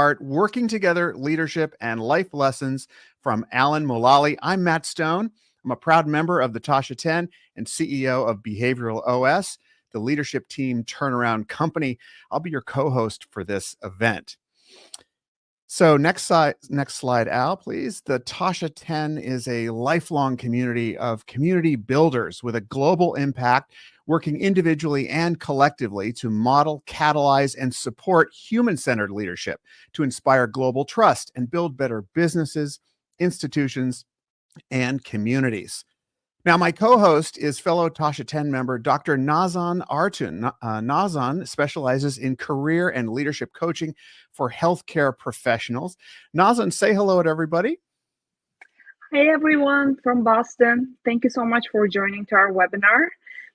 Heart, Working Together, Leadership, and Life Lessons from Alan Mulally. I'm Matt Stone. I'm a proud member of the Tasha 10 and CEO of Behavioral OS, the leadership team turnaround company. I'll be your co-host for this event. So next slide, Al, please. The Tasha 10 is a lifelong community of community builders with a global impact, working individually and collectively to model, catalyze, and support human-centered leadership to inspire global trust and build better businesses, institutions, and communities. Now, my co-host is fellow Tasha 10 member, Dr. Nazan Artun. Nazan specializes in career and leadership coaching for healthcare professionals. Nazan, say hello to everybody. Hi, everyone from Boston. Thank you so much for joining to our webinar.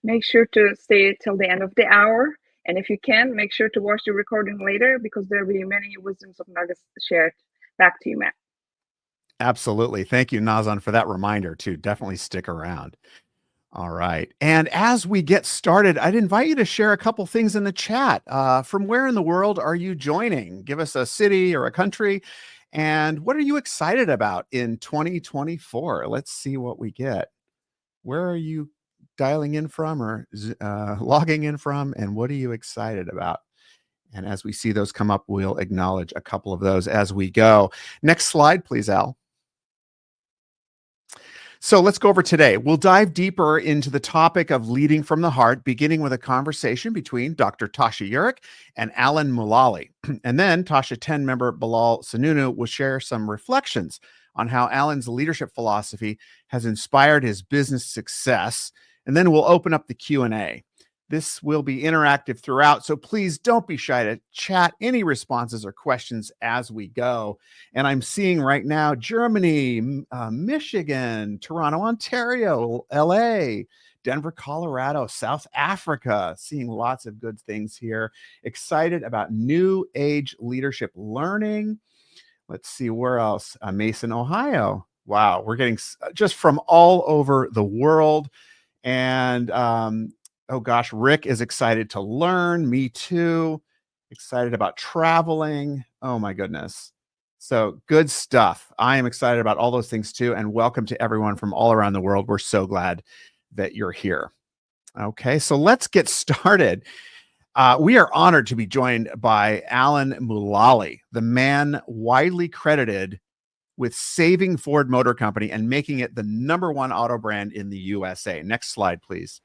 Make sure to stay till the end of the hour. And if you can, make sure to watch the recording later because there will be many wisdoms of nuggets shared. Back to you, Matt. Absolutely. Thank you, Nazan, for that reminder too. Definitely stick around. All right. And as we get started, I'd invite you to share a couple things in the chat. From where in the world are you joining? Give us a city or a country. And what are you excited about in 2024? Let's see what we get. Where are you dialing in from or logging in from? And what are you excited about? And as we see those come up, we'll acknowledge a couple of those as we go. Next slide, please, Al. So let's go over today. We'll dive deeper into the topic of leading from the heart, beginning with a conversation between Dr. Tasha Eurich and Alan Mulally. And then Tasha 10 member Bilal Sununu will share some reflections on how Alan's leadership philosophy has inspired his business success. And then we'll open up the Q&A. This will be interactive throughout, so please don't be shy to chat any responses or questions as we go. And I'm seeing right now Germany, Michigan, Toronto, Ontario, LA, Denver, Colorado, South Africa, seeing lots of good things here. Excited about new age leadership learning. Let's see where else. Mason, Ohio. Wow, we're getting just from all over the world. And oh gosh, Rick is excited to learn. Me too. Excited about traveling. Oh my goodness. So good stuff. I am excited about all those things too. And welcome to everyone from all around the world. We're so glad that you're here. Okay, so let's get started. We are honored to be joined by Alan Mulally, the man widely credited with saving Ford Motor Company and making it the #1 auto brand in the USA. Next slide, please.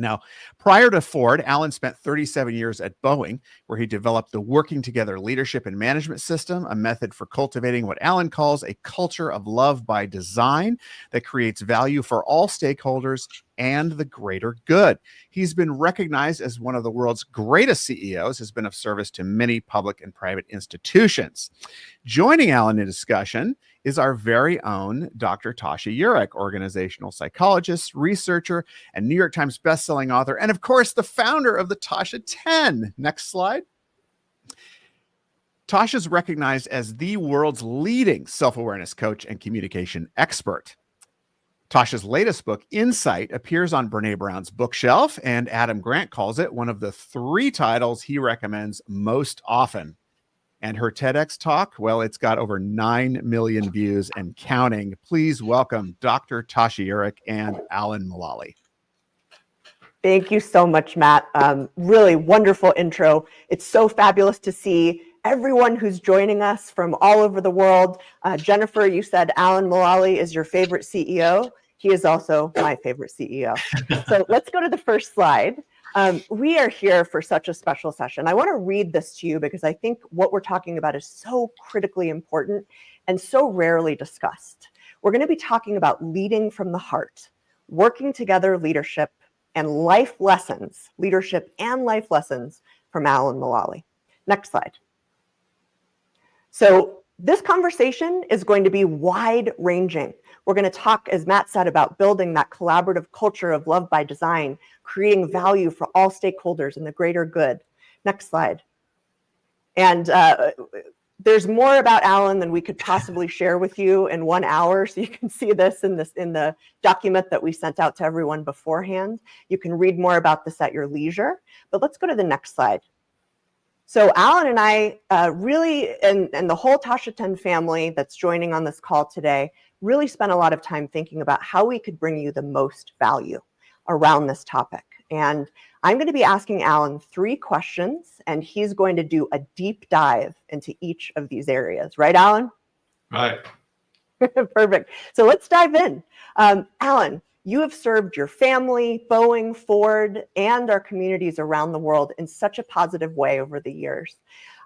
Now, prior to Ford, Alan spent 37 years at Boeing, where he developed the Working Together Leadership and Management System, a method for cultivating what Alan calls a culture of love by design that creates value for all stakeholders and the greater good. He's been recognized as one of the world's greatest CEOs, has been of service to many public and private institutions. Joining Alan in discussion is our very own Dr. Tasha Eurich, organizational psychologist, researcher, and New York Times bestselling author, and of course, the founder of the Tasha 10. Next slide. Tasha's recognized as the world's leading self-awareness coach and communication expert. Tasha's latest book, Insight, appears on Brené Brown's bookshelf, and Adam Grant calls it one of the 3 titles he recommends most often. And her TEDx talk, well, it's got over 9 million views and counting. Please welcome Dr. Tasha Eurich and Alan Mulally. Thank you so much, Matt. Really wonderful intro. It's so fabulous to see everyone who's joining us from all over the world. Jennifer, you said Alan Mulally is your favorite CEO. He is also my favorite CEO. So let's go to the first slide. We are here for such a special session. I want to read this to you because I think what we're talking about is so critically important and so rarely discussed. We're going to be talking about leading from the heart, working together leadership, and life lessons, leadership and life lessons from Alan Mulally. Next slide. So this conversation is going to be wide-ranging. We're going to talk, as Matt said, about building that collaborative culture of love by design, creating value for all stakeholders and the greater good. Next slide. And there's more about Alan than we could possibly share with you in 1 hour. So you can see this in the document that we sent out to everyone beforehand. You can read more about this at your leisure. But let's go to the next slide. So Alan and I really, and the whole Tasha 10 family that's joining on this call today, really spent a lot of time thinking about how we could bring you the most value around this topic. And I'm going to be asking Alan 3 questions, and he's going to do a deep dive into each of these areas. Right, Alan? Right. Perfect. So let's dive in. Alan, you have served your family, Boeing, Ford, and our communities around the world in such a positive way over the years.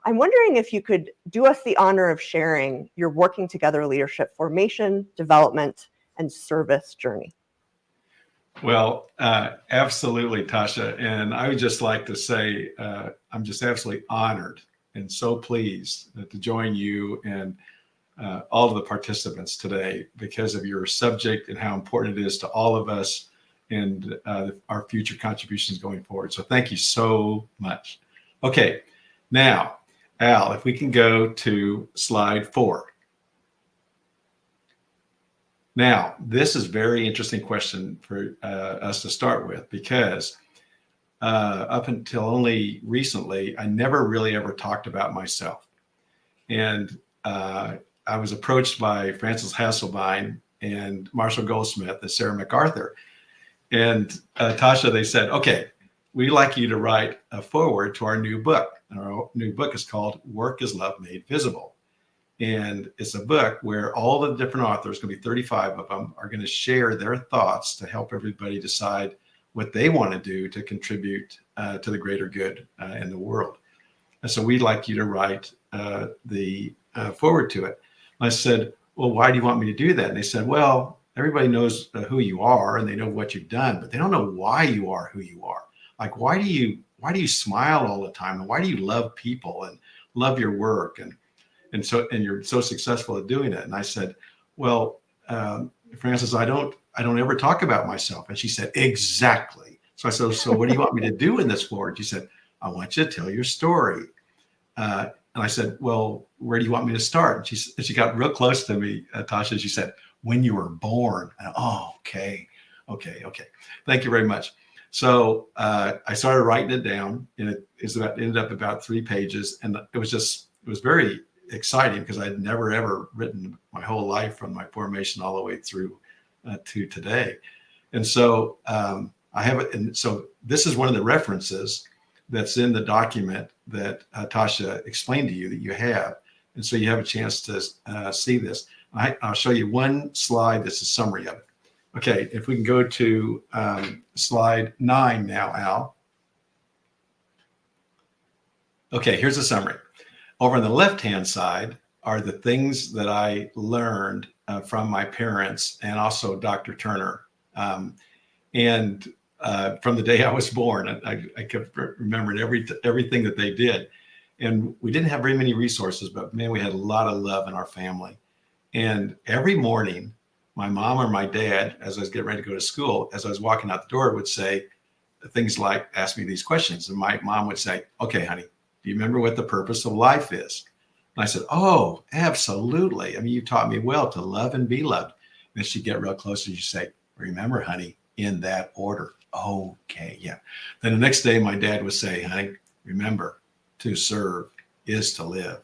I'm wondering if you could do us the honor of sharing your working together leadership formation, development, and service journey. Well, absolutely, Tasha. And I would just like to say I'm just absolutely honored and so pleased to join you and all of the participants today because of your subject and how important it is to all of us and our future contributions going forward. So thank you so much. Okay, now, Al, if we can go to slide 4. Now, this is a very interesting question for us to start with because up until only recently, I never really ever talked about myself. And I was approached by Frances Hasselbein and Marshall Goldsmith and Sarah MacArthur. And Tasha, they said, okay, we'd like you to write a foreword to our new book. And our new book is called Work is Love Made Visible. And it's a book where all the different authors, going to be 35 of them, are going to share their thoughts to help everybody decide what they want to do to contribute to the greater good in the world. And so we'd like you to write the forward to it. I said, well, why do you want me to do that? And they said, well, everybody knows who you are and they know what you've done, but they don't know why you are who you are. Like, why do you smile all the time? And why do you love people and love your work? And you're so successful at doing it. And I said, well, Frances, I don't ever talk about myself. And she said, exactly. So I said, so what do you want me to do in this forward? She said, I want you to tell your story. And I said, well, where do you want me to start? And she got real close to me, Tasha. She said, when you were born. And, oh, okay. Thank you very much. So I started writing it down, and it ended up about 3 pages. And it was very exciting because I'd never, ever written my whole life from my formation all the way through to today. And so I have it. And so this is one of the references that's in the document that Tasha explained to you that you have. And so you have a chance to see this. I'll show you one slide that's a summary of it. Okay, if we can go to slide 9 now, Al. Okay, here's a summary. Over on the left-hand side are the things that I learned from my parents and also Dr. Turner. And from the day I was born, I kept remembering everything that they did. And we didn't have very many resources, but man, we had a lot of love in our family. And every morning, my mom or my dad, as I was getting ready to go to school, as I was walking out the door, would say things like, ask me these questions. And my mom would say, okay, honey, do you remember what the purpose of life is? And I said, oh, absolutely. I mean, you taught me well to love and be loved. And she'd get real close and she'd say, remember, honey, in that order. Okay, yeah. Then the next day, my dad would say, honey, remember, to serve is to live.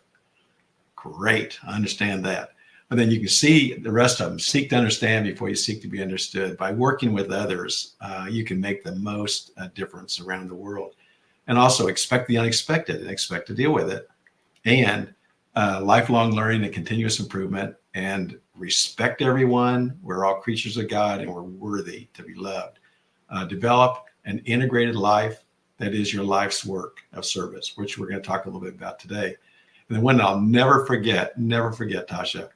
Great, I understand that. But then you can see the rest of them. Seek to understand before you seek to be understood. By working with others, you can make the most difference around the world. And also expect the unexpected and expect to deal with it. And lifelong learning and continuous improvement, and respect everyone. We're all creatures of God and we're worthy to be loved. Develop an integrated life that is your life's work of service, which we're going to talk a little bit about today. And then one I'll never forget, Tasha,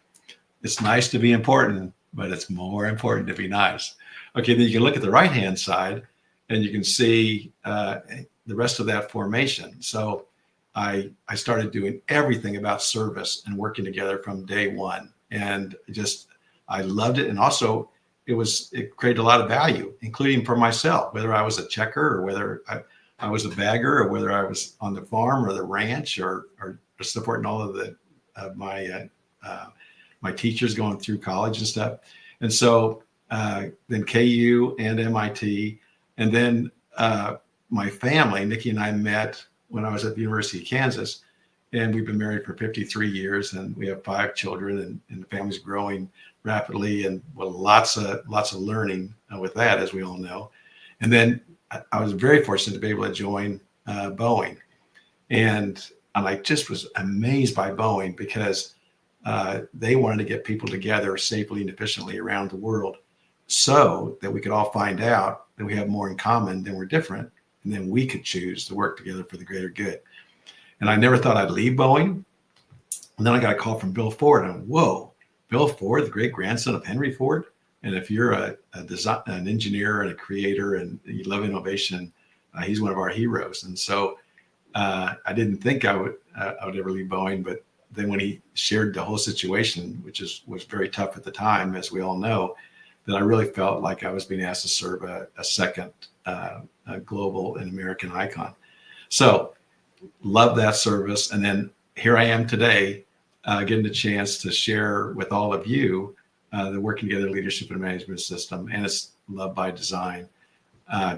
it's nice to be important, but it's more important to be nice. Okay, then you can look at the right-hand side and you can see the rest of that formation. So I started doing everything about service and working together from day one. And I loved it. And also it created a lot of value, including for myself, whether I was a checker or whether I was a bagger or whether I was on the farm or the ranch or supporting all of my teachers going through college and stuff. And so then KU and MIT, and then my family, Nikki and I met when I was at the University of Kansas. And we've been married for 53 years, and we have 5 children, and the family's growing rapidly, and well, lots of learning with that, as we all know. And then I was very fortunate to be able to join Boeing, and I just was amazed by Boeing because they wanted to get people together safely and efficiently around the world, so that we could all find out that we have more in common than we're different, and then we could choose to work together for the greater good. And I never thought I'd leave Boeing. And then I got a call from Bill Ford, and whoa, Bill Ford, the great grandson of Henry Ford. And if you're an engineer and a creator and you love innovation, he's one of our heroes. And so I didn't think I would ever leave Boeing, but then when he shared the whole situation, which was very tough at the time, as we all know, that I really felt like I was being asked to serve a second global and American icon. So love that service. And then here I am today, getting the chance to share with all of you the Working Together Leadership and Management System, and it's Love by Design,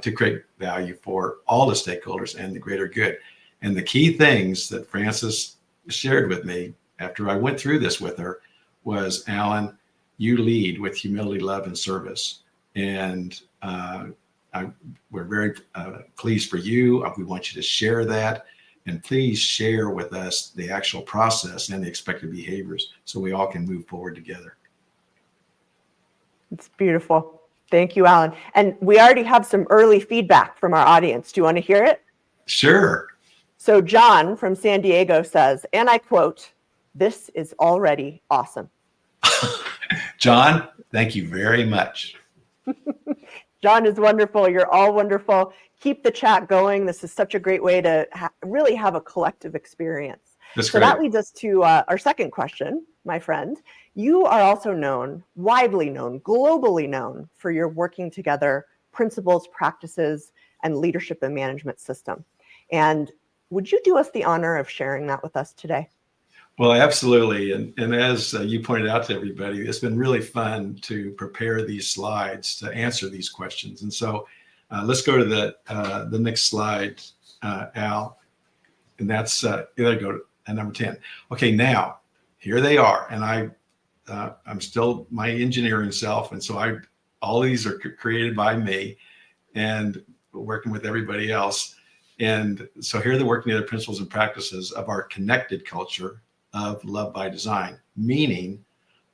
to create value for all the stakeholders and the greater good. And the key things that Frances shared with me after I went through this with her was, Alan, you lead with humility, love, and service. And we're very pleased for you. We want you to share that. And please share with us the actual process and the expected behaviors so we all can move forward together. It's beautiful. Thank you, Alan. And we already have some early feedback from our audience. Do you want to hear it? Sure. So John from San Diego says, and I quote, "This is already awesome." John, thank you very much. John is wonderful. You're all wonderful. Keep the chat going. This is such a great way to really have a collective experience. That's so great. That leads us to our second question, my friend. You are also known, widely known, globally known for your working together principles, practices, and leadership and management system. And would you do us the honor of sharing that with us today? Well, absolutely. And as you pointed out to everybody, it's been really fun to prepare these slides to answer these questions. And so let's go to the next slide, Al. And that's, there you go, number 10. Okay, now, here they are. And I'm still my engineering self. And so all these are created by me and working with everybody else. And so here are the working together principles and practices of our connected culture of Love by Design, meaning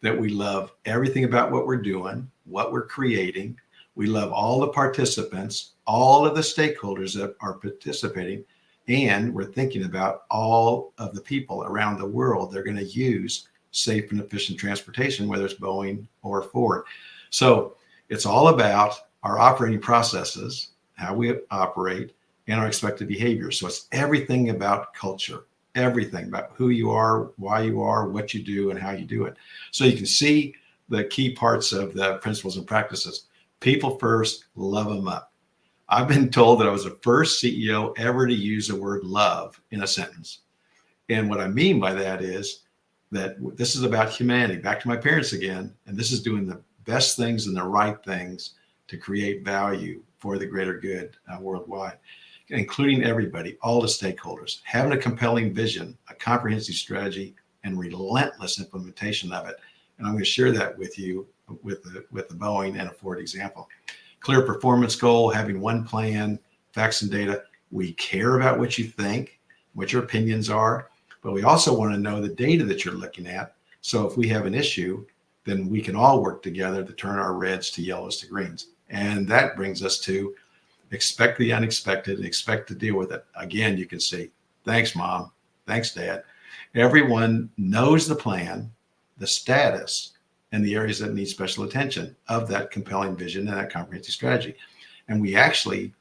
that we love everything about what we're doing, what we're creating. We love all the participants, all of the stakeholders that are participating, and we're thinking about all of the people around the world that are going to use safe and efficient transportation, whether it's Boeing or Ford. So it's all about our operating processes, how we operate, and our expected behavior. So it's everything about culture. Everything about who you are, why you are, what you do, and how you do it. So you can see the key parts of the principles and practices. People first, love them up. I've been told that I was the first CEO ever to use the word love in a sentence. And what I mean by that is that this is about humanity, back to my parents again, and this is doing the best things and the right things to create value for the greater good worldwide, including everybody, all the stakeholders, having a compelling vision, a comprehensive strategy, and relentless implementation of it. And I'm going to share that with you with the Boeing and a Ford example. Clear performance goal, having one plan, facts and data. We care about what you think, what your opinions are, but we also want to know the data that you're looking at. So if we have an issue, then we can all work together to turn our reds to yellows to greens. And that brings us to expect the unexpected and expect to deal with it. Again, you can see, thanks, Mom. Thanks, Dad. Everyone knows the plan, the status, and the areas that need special attention of that compelling vision and that comprehensive strategy. And we actually,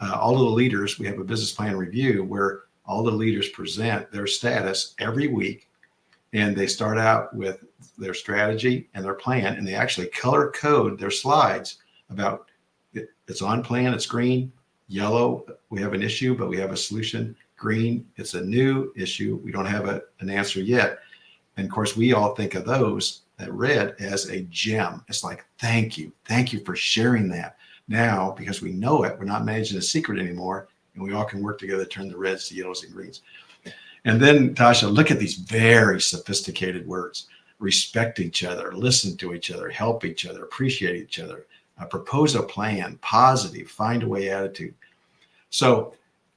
all of the leaders, we have a business plan review where all the leaders present their status every week. And they start out with their strategy and their plan, and they actually color code their slides about it's on plan, it's green, yellow, we have an issue, but we have a solution, green, it's a new issue, we don't have an answer yet. And of course, we all think of those, that red, as a gem. It's like, thank you for sharing that. Now, because we know it, we're not managing a secret anymore, and we all can work together to turn the reds to yellows and greens. And then, Tasha, look at these very sophisticated words: respect each other, listen to each other, help each other, appreciate each other, propose a plan, positive, find a way attitude. So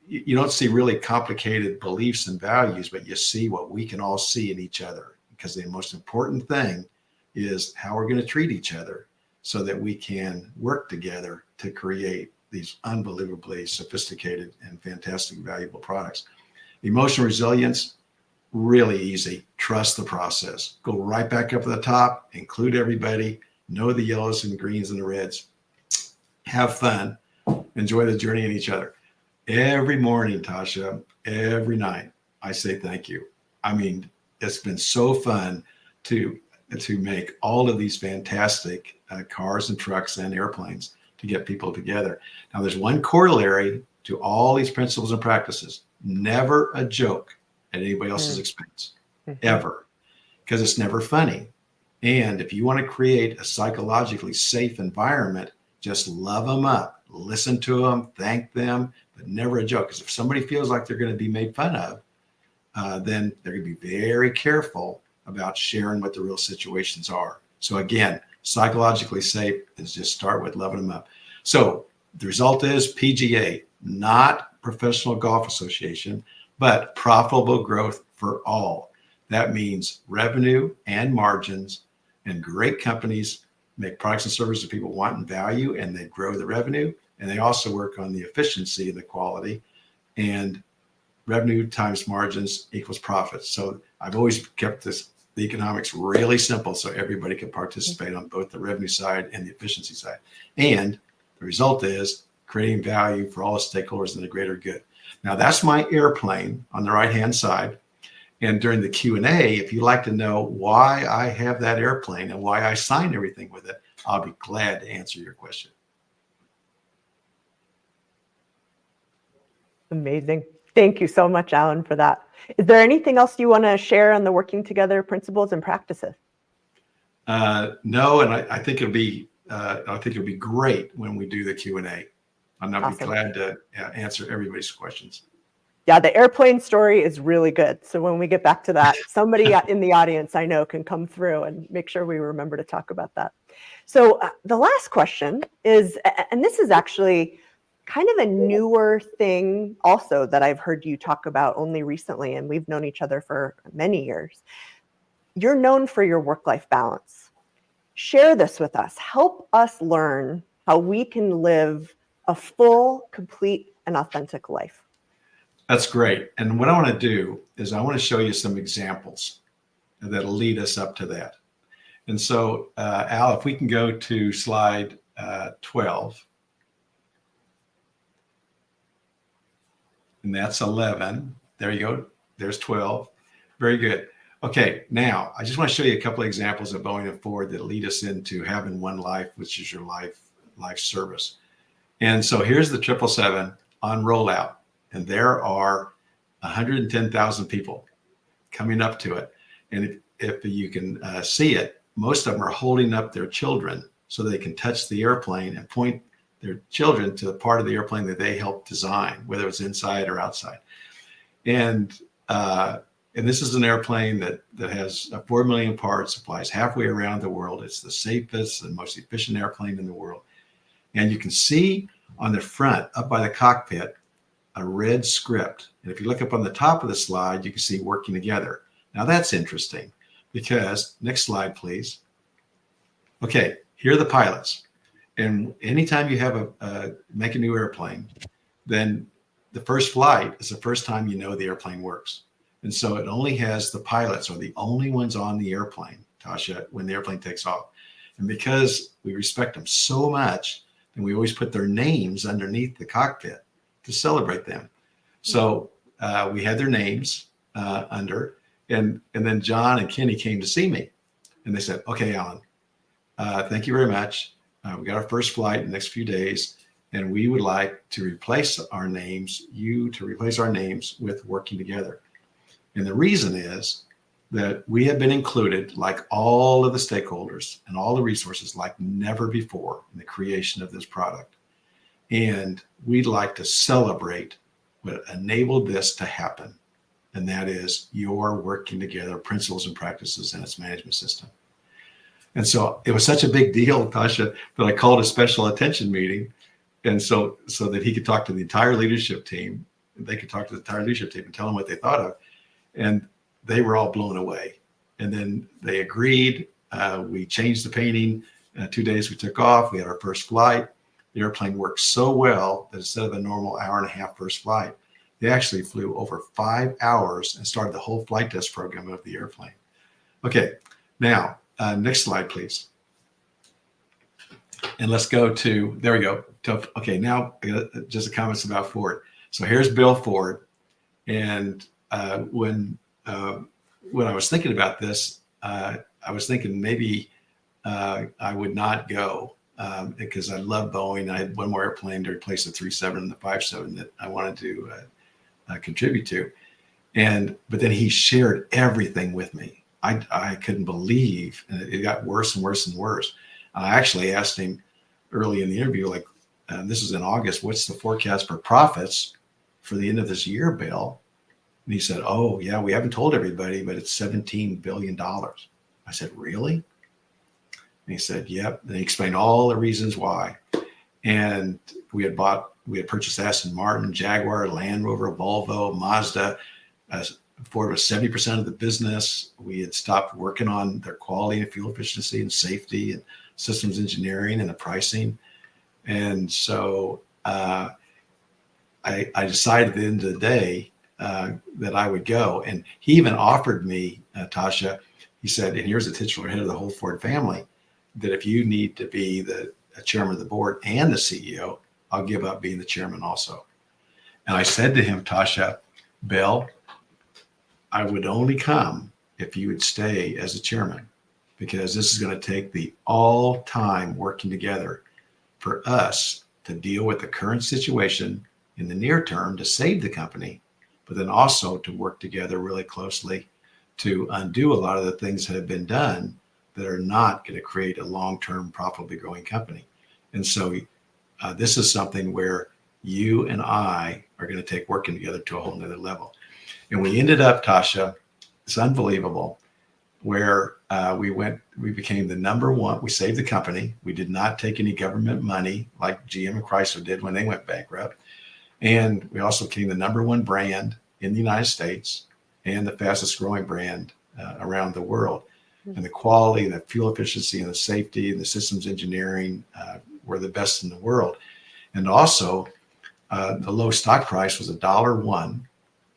you don't see really complicated beliefs and values, but you see what we can all see in each other, because the most important thing is how we're going to treat each other so that we can work together to create these unbelievably sophisticated and fantastic, valuable products. Emotional resilience, really easy. Trust the process. Go right back up to the top, include everybody, know the yellows and greens and the reds. Have fun, enjoy the journey in each other. Every morning, Tasha, every night, I say thank you. I mean, it's been so fun to make all of these fantastic cars and trucks and airplanes to get people together. Now, there's one corollary to all these principles and practices: never a joke at anybody else's expense, ever, because it's never funny. And if you want to create a psychologically safe environment, just love them up, listen to them, thank them, but never a joke. Because if somebody feels like they're going to be made fun of, then they're going to be very careful about sharing what the real situations are. So again, psychologically safe is just start with loving them up. So the result is PGA, not Professional Golf Association, but profitable growth for all. That means revenue and margins, and great companies make products and services that people want and value, and they grow the revenue. And they also work on the efficiency and the quality, and revenue times margins equals profits. So I've always kept the economics really simple so everybody can participate on both the revenue side and the efficiency side. And the result is creating value for all the stakeholders and the greater good. Now, that's my airplane on the right-hand side. And during the Q&A, if you'd like to know why I have that airplane and why I sign everything with it, I'll be glad to answer your question. Amazing. Thank you so much, Alan, for that. Is there anything else you want to share on the working together principles and practices? No, and I think it'll be great when we do the Q&A. And I'll be glad to answer everybody's questions. Yeah, the airplane story is really good. So when we get back to that, somebody in the audience I know can come through and make sure we remember to talk about that. So the last question is, and this is actually kind of a newer thing also that I've heard you talk about only recently, and we've known each other for many years. You're known for your work-life balance. Share this with us. Help us learn how we can live a full, complete, and authentic life. That's great. And what I want to do is I want to show you some examples that'll lead us up to that. And so, Al, if we can go to slide 12. And that's 11. There you go. There's 12. Very good. Okay, now I just want to show you a couple of examples of Boeing and Ford that lead us into having one life, which is your life service. And so here's the 777 on rollout. And there are 110,000 people coming up to it. And if you can see it, most of them are holding up their children so they can touch the airplane and point their children to the part of the airplane that they helped design, whether it's inside or outside. And this is an airplane that has 4 million parts, flies halfway around the world. It's the safest and most efficient airplane in the world. And you can see on the front, up by the cockpit, a red script. And if you look up on the top of the slide, you can see working together. Now that's interesting because, next slide, please. Okay, here are the pilots. And anytime you have make a new airplane, then the first flight is the first time you know the airplane works. And so it only has the pilots are the only ones on the airplane, Tasha, when the airplane takes off. And because we respect them so much, then we always put their names underneath the cockpit to celebrate them. So we had their names under, and then John and Kenny came to see me, and they said, "Okay, Alan, thank you very much. We got our first flight in the next few days, and we would like to replace our names with working together." And the reason is that we have been included, like all of the stakeholders and all the resources, like never before in the creation of this product. And we'd like to celebrate what enabled this to happen. And that is your working together principles and practices in its management system. And so it was such a big deal, Tasha, that I called a special attention meeting. And so that he could talk to the entire leadership team, and they could talk to the entire leadership team and tell them what they thought of. And they were all blown away. And then they agreed. We changed the painting. 2 days we took off. We had our first flight. The airplane worked so well that instead of a normal hour and a half first flight, they actually flew over 5 hours and started the whole flight test program of the airplane. Okay, now, next slide, please. And let's go to, there we go. Okay, now just the comments about Ford. So here's Bill Ford. And when I was thinking about this, I was thinking maybe I would not go because I love Boeing. I had one more airplane to replace the 37 and the 57 that I wanted to contribute to. But then he shared everything with me. I couldn't believe, and it got worse and worse and worse. I actually asked him early in the interview, like, this is in August, what's the forecast for profits for the end of this year, Bill? And he said, oh, yeah, we haven't told everybody, but it's $17 billion. I said, really? And he said, yep. And he explained all the reasons why. And we had purchased Aston Martin, Jaguar, Land Rover, Volvo, Mazda. Ford was 70% of the business. We had stopped working on their quality and fuel efficiency and safety and systems engineering and the pricing. And so I decided at the end of the day that I would go. And he even offered me, Tasha, he said, and here's the titular head of the whole Ford family, that if you need to be the chairman of the board and the CEO, I'll give up being the chairman also. And I said to him, Tasha, Bill, I would only come if you would stay as the chairman, because this is going to take the all-time working together for us to deal with the current situation in the near term to save the company, but then also to work together really closely to undo a lot of the things that have been done that are not going to create a long-term profitably growing company. And so this is something where you and I are going to take working together to a whole nother level. And we ended up, Tasha, it's unbelievable, where we became the number one. We saved the company. We did not take any government money like GM and Chrysler did when they went bankrupt. And we also became the number one brand in the United States and the fastest growing brand around the world. And the quality, the fuel efficiency, and the safety, and the systems engineering were the best in the world. And also, the low stock price was $1.01.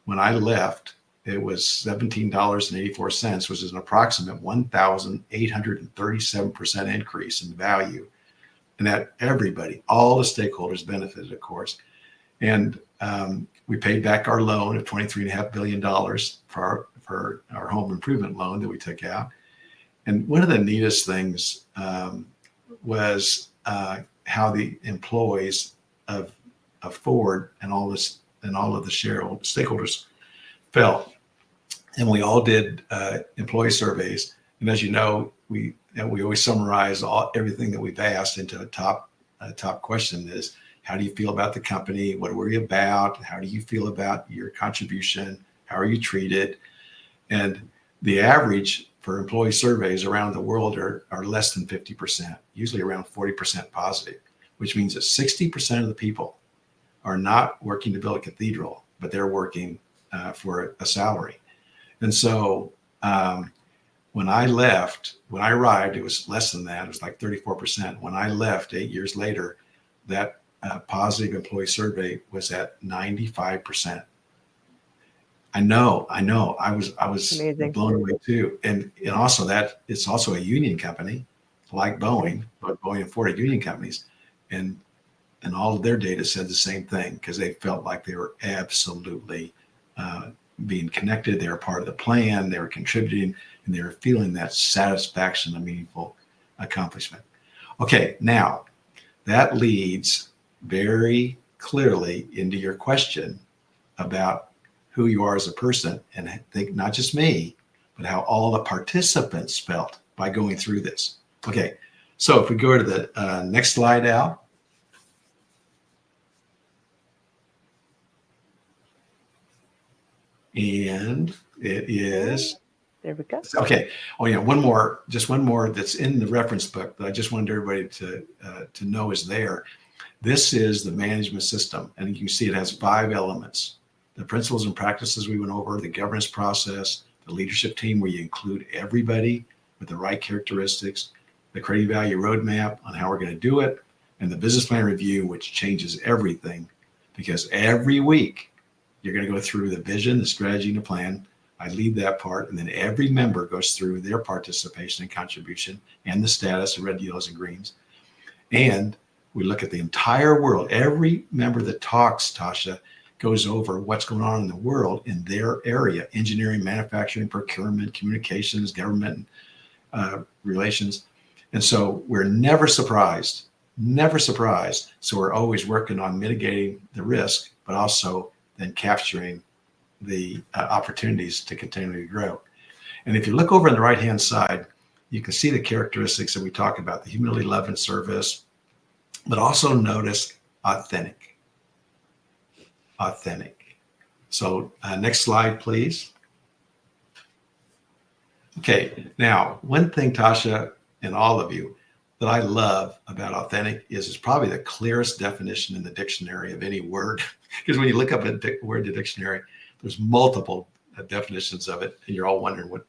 When I left, it was $17.84, which is an approximate 1,837% increase in value. And that everybody, all the stakeholders benefited, of course. And we paid back our loan of $23.5 billion for our home improvement loan that we took out. And one of the neatest things was how the employees of Ford and all of the stakeholders felt. And we all did employee surveys. And as you know, we always summarize everything that we've asked into a top question is, how do you feel about the company? What were you about? How do you feel about your contribution? How are you treated? And the average for employee surveys around the world are less than 50%, usually around 40% positive, which means that 60% of the people are not working to build a cathedral, but they're working for a salary. And so when I arrived, it was less than that. It was like 34%. When I left 8 years later, that positive employee survey was at 95%. I know. I was Amazing. blown away too. And also that it's also a union company like Boeing, but Boeing and Ford are union companies. And all of their data said the same thing, because they felt like they were absolutely being connected. They were part of the plan. They were contributing, and they were feeling that satisfaction, a meaningful accomplishment. Okay, now that leads very clearly into your question about who you are as a person, and I think not just me, but how all the participants felt by going through this. Okay, so if we go to the next slide, Al. And it is, There we go. okay. Oh yeah, just one more that's in the reference book that I just wanted everybody to know is there. This is the management system, and you can see it has 5 elements: the principles and practices we went over, the governance process, the leadership team where you include everybody with the right characteristics, the creating value roadmap on how we're going to do it, and the business plan review, which changes everything, because every week you're going to go through the vision, the strategy, and the plan. I lead that part, and then every member goes through their participation and contribution and the status of red, yellows, and greens. And we look at the entire world. Every member that talks, Tasha, goes over what's going on in the world in their area: engineering, manufacturing, procurement, communications, government relations. And so we're never surprised. So we're always working on mitigating the risk, but also then capturing the opportunities to continually grow. And if you look over on the right-hand side, you can see the characteristics that we talk about: the humility, love, and service, but also notice authentic. So next slide, please. Okay, now one thing, Tasha, and all of you, that I love about authentic is it's probably the clearest definition in the dictionary of any word. Because when you look up a word in the dictionary, there's multiple definitions of it, and you're all wondering what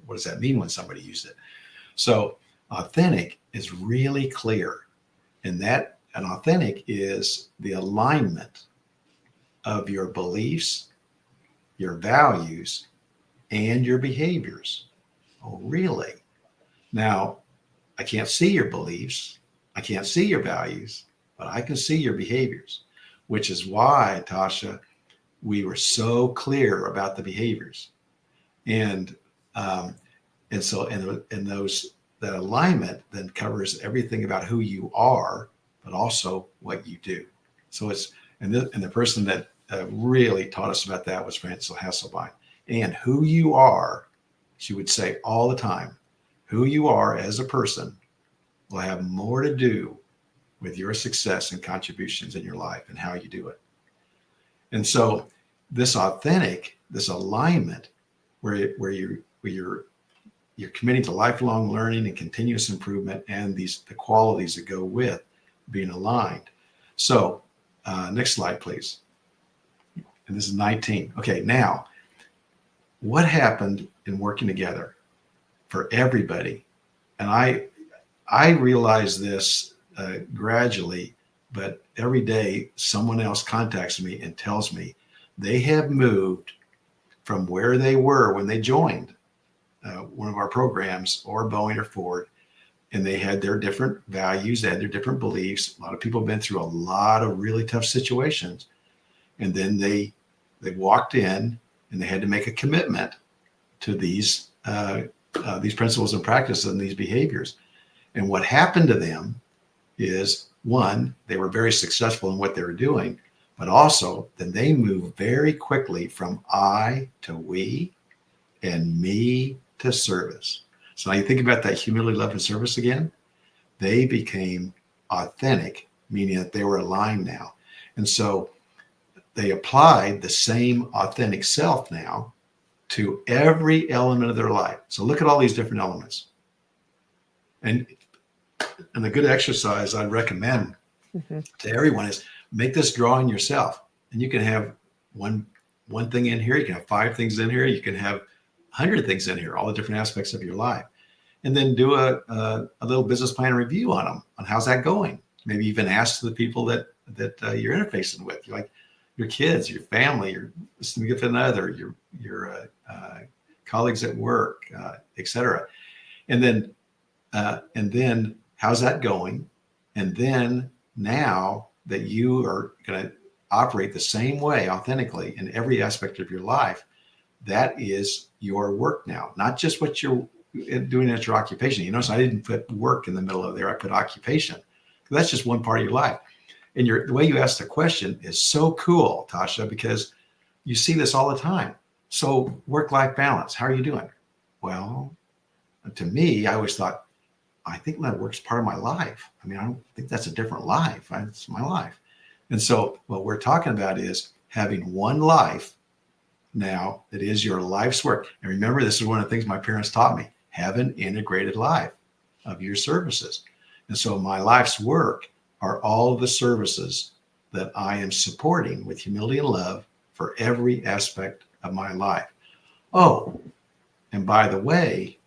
does that mean when somebody used it? So authentic is really clear, and authentic is the alignment of your beliefs, your values, and your behaviors. Oh, really? Now, I can't see your beliefs, I can't see your values, but I can see your behaviors, which is why, Tasha, we were so clear about the behaviors. And so that alignment then covers everything about who you are, but also what you do. So the person that really taught us about that was Frances Hasselbein. And who you are, she would say all the time, who you are as a person will have more to do with your success and contributions in your life and how you do it. And so this alignment where you're committing to lifelong learning and continuous improvement, and the qualities that go with being aligned. So next slide, please. And this is 19. Okay, now, what happened in working together for everybody? And I realized this gradually, but every day someone else contacts me and tells me they have moved from where they were when they joined one of our programs, or Boeing or Ford, and they had their different values, they had their different beliefs. A lot of people have been through a lot of really tough situations, and then they walked in and they had to make a commitment to these principles and practices and these behaviors. And what happened to them is, one, they were very successful in what they were doing, but also then they moved very quickly from I to we and me to service. So now you think about that humility, love, and service again. They became authentic, meaning that they were aligned now. And so they applied the same authentic self now to every element of their life. So look at all these different elements. And a good exercise I'd recommend to everyone is make this drawing yourself. And you can have one thing in here, you can have 5 things in here, you can have 100 things in here, all the different aspects of your life. And then do a little business plan review on them, on how's that going. Maybe even ask the people that you're interfacing with, like your kids, your family, your significant other, your colleagues at work, etc. And then how's that going? And then now that you are going to operate the same way authentically in every aspect of your life, that is your work now, not just what you're doing at your occupation. You notice I didn't put work in the middle of there. I put occupation. That's just one part of your life. And the way you ask the question is so cool, Tasha, because you see this all the time. So work-life balance, how are you doing? Well, to me, I always thought, I think my work's part of my life. I mean, I don't think that's a different life. It's my life. And so what we're talking about is having one life now that is your life's work. And remember, this is one of the things my parents taught me: have an integrated life of your services. And so my life's work are all of the services that I am supporting with humility and love for every aspect of my life. Oh, and by the way,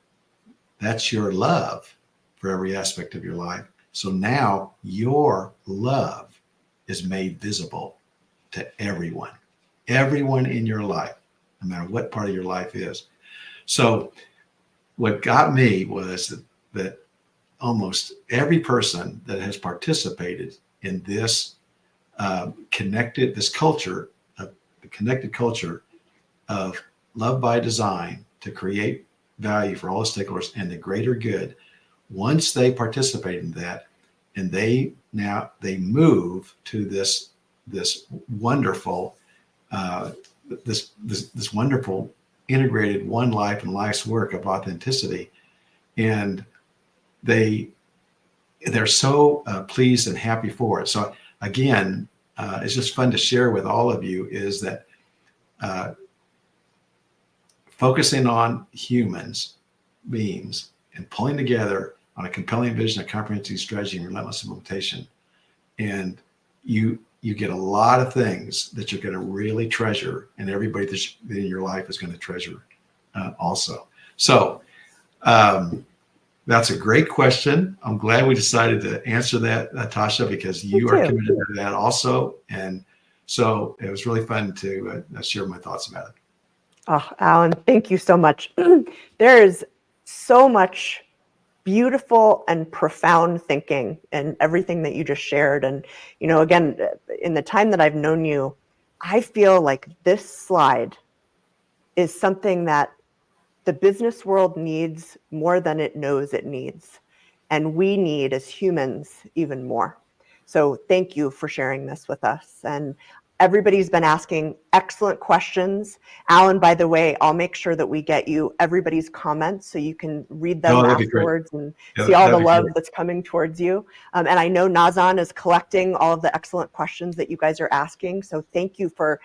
that's your love for every aspect of your life. So now your love is made visible to everyone in your life, no matter what part of your life is. So what got me was that almost every person that has participated in this connected culture of love by design to create value for all the stakeholders and the greater good, once they participate in that, and they move to this wonderful this wonderful integrated one life and life's work of authenticity, and they're so pleased and happy for it. So again, it's just fun to share with all of you is that focusing on humans, beings, and pulling together on a compelling vision, a comprehensive strategy, and relentless implementation, and you get a lot of things that you're going to really treasure, and everybody that's in your life is going to treasure also. So that's a great question. I'm glad we decided to answer that, Tasha, because you are committed to that also. And so it was really fun to share my thoughts about it. Oh, Alan, thank you so much. There is so much beautiful and profound thinking in everything that you just shared. And, again, in the time that I've known you, I feel like this slide is something that the business world needs more than it knows it needs. And we need as humans even more. So thank you for sharing this with us. And everybody's been asking excellent questions. Alan, by the way, I'll make sure that we get you everybody's comments so you can read them afterwards and see all the love that's coming towards you. And I know Nazan is collecting all of the excellent questions that you guys are asking. So thank you for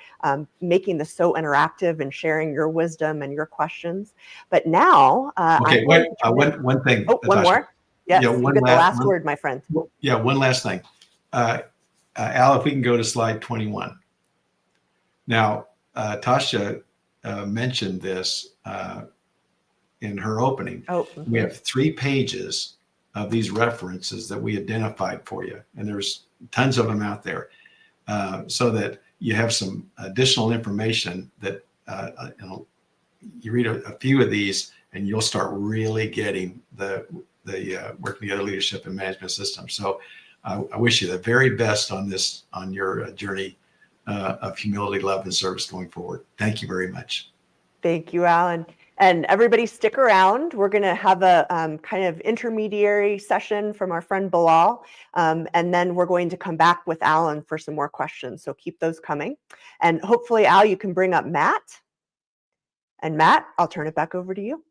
making this so interactive and sharing your wisdom and your questions. But now, okay, wait, one thing. Oh, one more. Yes, you get the last word, my friend. Yeah, one last thing. Al, if we can go to slide 21. Now, Tasha mentioned this in her opening. Oh, we have 3 pages of these references that we identified for you, and there's tons of them out there, so that you have some additional information that you read a few of these, and you'll start really getting the working together leadership and management system. So I wish you the very best on your journey of humility, love, and service going forward. Thank you very much. Thank you, Alan. And everybody stick around. We're going to have a kind of intermediary session from our friend Bilal. And then we're going to come back with Alan for some more questions. So keep those coming. And hopefully, Al, you can bring up Matt. And Matt, I'll turn it back over to you.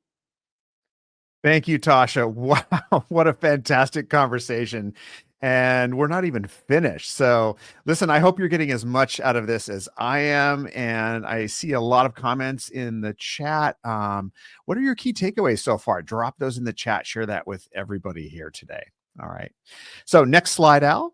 Thank you, Tasha. Wow, what a fantastic conversation. And we're not even finished. So listen, I hope you're getting as much out of this as I am. And I see a lot of comments in the chat. What are your key takeaways so far? Drop those in the chat. Share that with everybody here today. All right. So next slide, Al.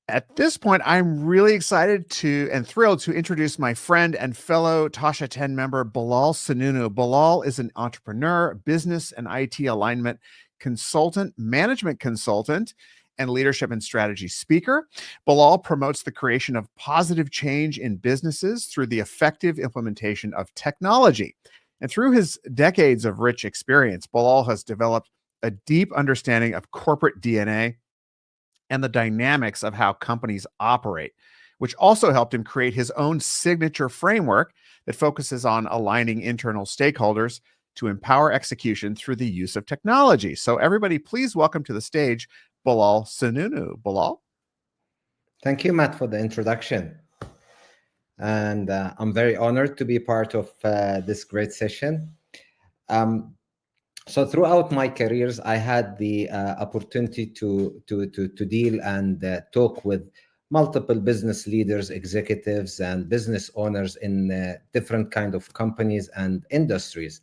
At this point, I'm really excited and thrilled to introduce my friend and fellow Tasha 10 member, Bilal Sununu. Bilal is an entrepreneur, business and IT alignment consultant, management consultant, and leadership and strategy speaker. Bilal promotes the creation of positive change in businesses through the effective implementation of technology. And through his decades of rich experience, Bilal has developed a deep understanding of corporate DNA and the dynamics of how companies operate, which also helped him create his own signature framework that focuses on aligning internal stakeholders to empower execution through the use of technology. So everybody, please welcome to the stage, Bilal Sununu. Bilal? Thank you, Matt, for the introduction. And I'm very honored to be part of this great session. So throughout my careers, I had the opportunity to deal and talk with multiple business leaders, executives, and business owners in different kind of companies and industries.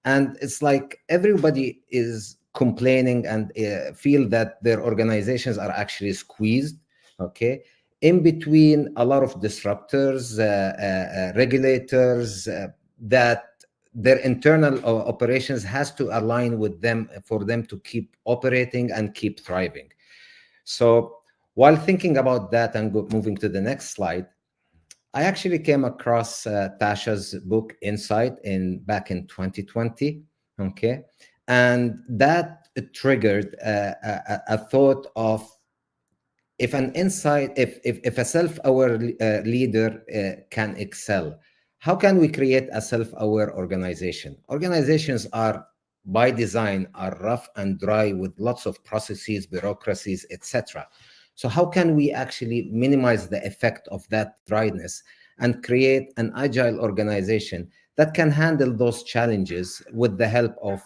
And it's like everybody is complaining and feel that their organizations are actually squeezed. Okay, in between a lot of disruptors, regulators, that their internal operations has to align with them for them to keep operating and keep thriving. So while thinking about that and moving to the next slide, I actually came across Tasha's book Insight back in 2020. Okay, and that triggered a thought of, if an insight, if a self-aware leader can excel, how can we create a self-aware organization? Organizations are by design are rough and dry with lots of processes, bureaucracies, etc. So how can we actually minimize the effect of that dryness and create an agile organization that can handle those challenges with the help of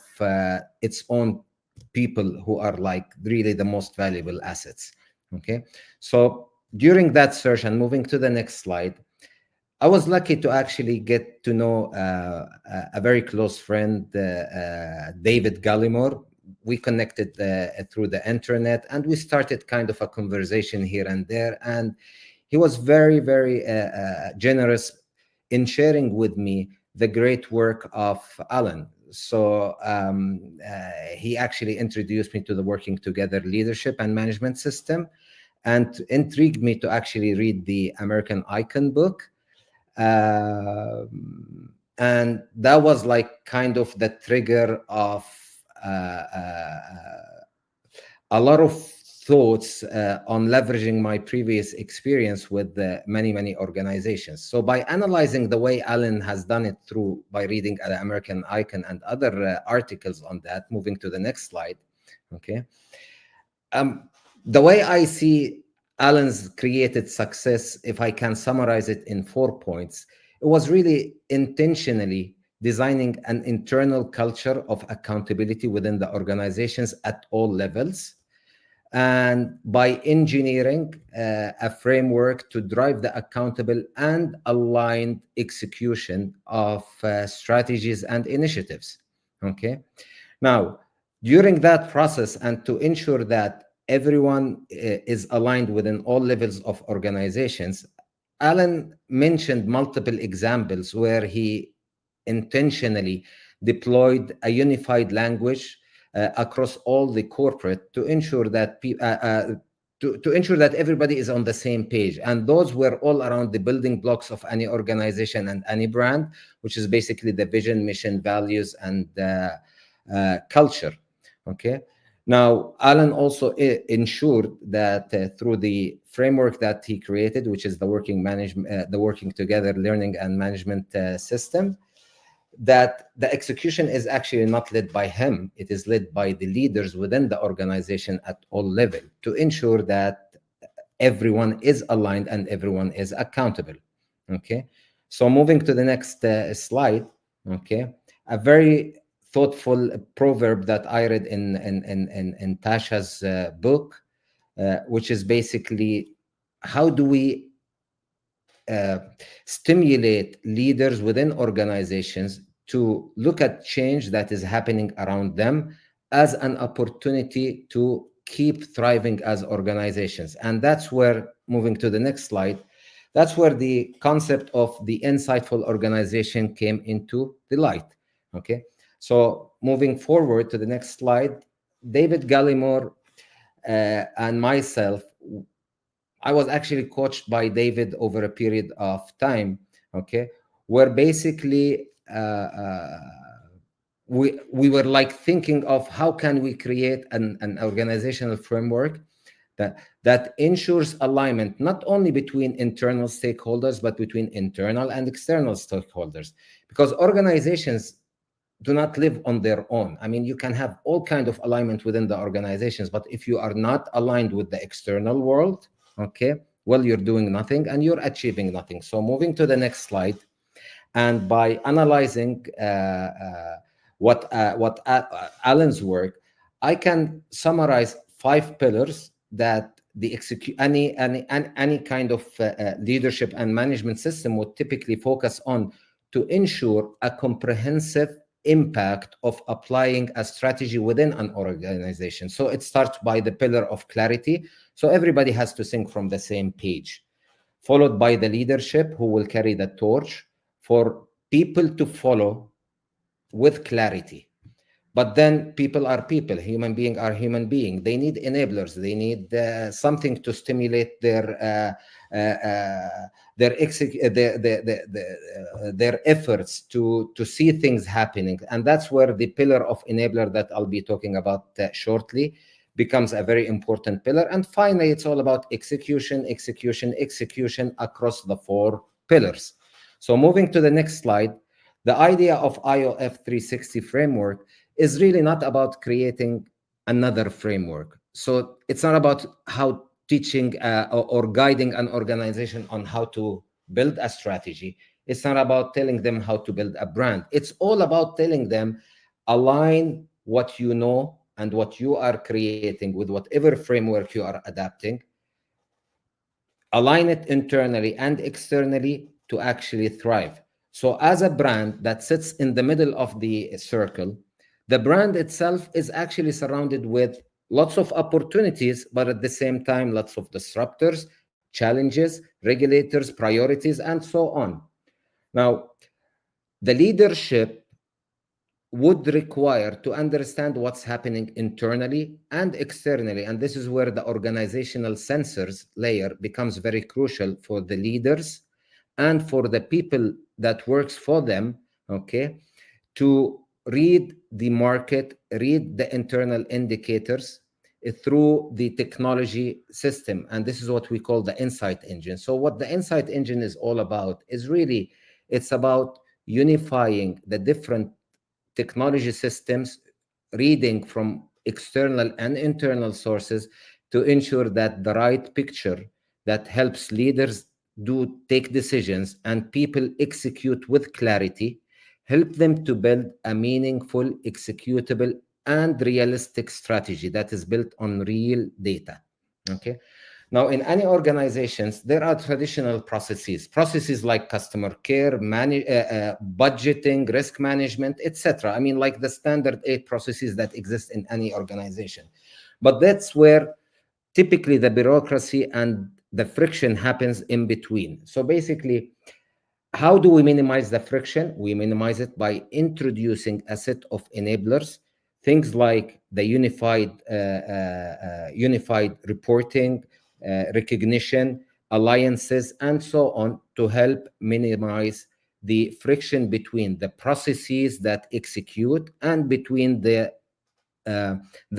its own people who are like really the most valuable assets? Okay, so during that search, and moving to the next slide, I was lucky to actually get to know a very close friend, David Gallimore. We connected through the internet, and we started kind of a conversation here and there. And he was very, very generous in sharing with me the great work of Alan. So he actually introduced me to the Working Together Leadership and Management System, and intrigued me to actually read the American Icon book. And that was like kind of the trigger of a lot of thoughts on leveraging my previous experience with many, many organizations. So by analyzing the way Alan has done it through by reading the American Icon and other articles on that, moving to the next slide. Okay. The way I see Alan's created success, if I can summarize it in 4 points, it was really intentionally designing an internal culture of accountability within the organizations at all levels, and by engineering a framework to drive the accountable and aligned execution of strategies and initiatives. Okay. Now, during that process, and to ensure that everyone is aligned within all levels of organizations, Alan mentioned multiple examples where he intentionally deployed a unified language across all the corporate to ensure that to ensure that everybody is on the same page. And those were all around the building blocks of any organization and any brand, which is basically the vision, mission, values, and culture. Okay. Now, Alan also ensured that through the framework that he created, which is the Working Together Learning and Management System, that the execution is actually not led by him. It is led by the leaders within the organization at all levels to ensure that everyone is aligned and everyone is accountable. Okay. So moving to the next slide. Okay. A very thoughtful proverb that I read in Tasha's book, which is basically, how do we stimulate leaders within organizations to look at change that is happening around them as an opportunity to keep thriving as organizations. And that's where, moving to the next slide, that's where the concept of the insightful organization came into the light. Okay. So moving forward to the next slide, David Gallimore and myself, I was actually coached by David over a period of time, okay, where basically we were like thinking of how can we create an organizational framework that ensures alignment not only between internal stakeholders, but between internal and external stakeholders, because organizations do not live on their own. I mean, you can have all kind of alignment within the organizations, but if you are not aligned with the external world, okay, well, you're doing nothing and you're achieving nothing. So moving to the next slide, and by analyzing what Alan's work, I can summarize 5 pillars that the any kind of leadership and management system would typically focus on to ensure a comprehensive impact of applying a strategy within an organization. So it starts by the pillar of clarity. So everybody has to sing from the same page, followed by the leadership who will carry the torch for people to follow with clarity. But then people are people, human beings are human beings. They need enablers. They need something to stimulate their efforts to see things happening. And that's where the pillar of enabler that I'll be talking about shortly becomes a very important pillar. And finally, it's all about execution, execution, execution across the 4 pillars. So moving to the next slide, the idea of IOF 360 framework is really not about creating another framework. So it's not about how teaching or guiding an organization on how to build a strategy. It's not about telling them how to build a brand. It's all about telling them, align what you know and what you are creating with whatever framework you are adapting, align it internally and externally to actually thrive. So as a brand that sits in the middle of the circle, the brand itself is actually surrounded with lots of opportunities, but at the same time, lots of disruptors, challenges, regulators, priorities, and so on. Now, the leadership would require to understand what's happening internally and externally. And this is where the organizational sensors layer becomes very crucial for the leaders and for the people that works for them, okay, to read the market, read the internal indicators through the technology system. And this is what we call the insight engine. So what the insight engine is all about is really, it's about unifying the different technology systems, reading from external and internal sources to ensure that the right picture that helps leaders take decisions and people execute with clarity, help them to build a meaningful, executable, and realistic strategy that is built on real data. Okay. Now, in any organizations, there are traditional processes like customer care, budgeting, risk management, etc. I mean, like the standard 8 processes that exist in any organization. But that's where typically the bureaucracy and the friction happens in between. So basically, how do we minimize the friction? We minimize it by introducing a set of enablers, things like the unified reporting, recognition, alliances, and so on, to help minimize the friction between the processes that execute and between the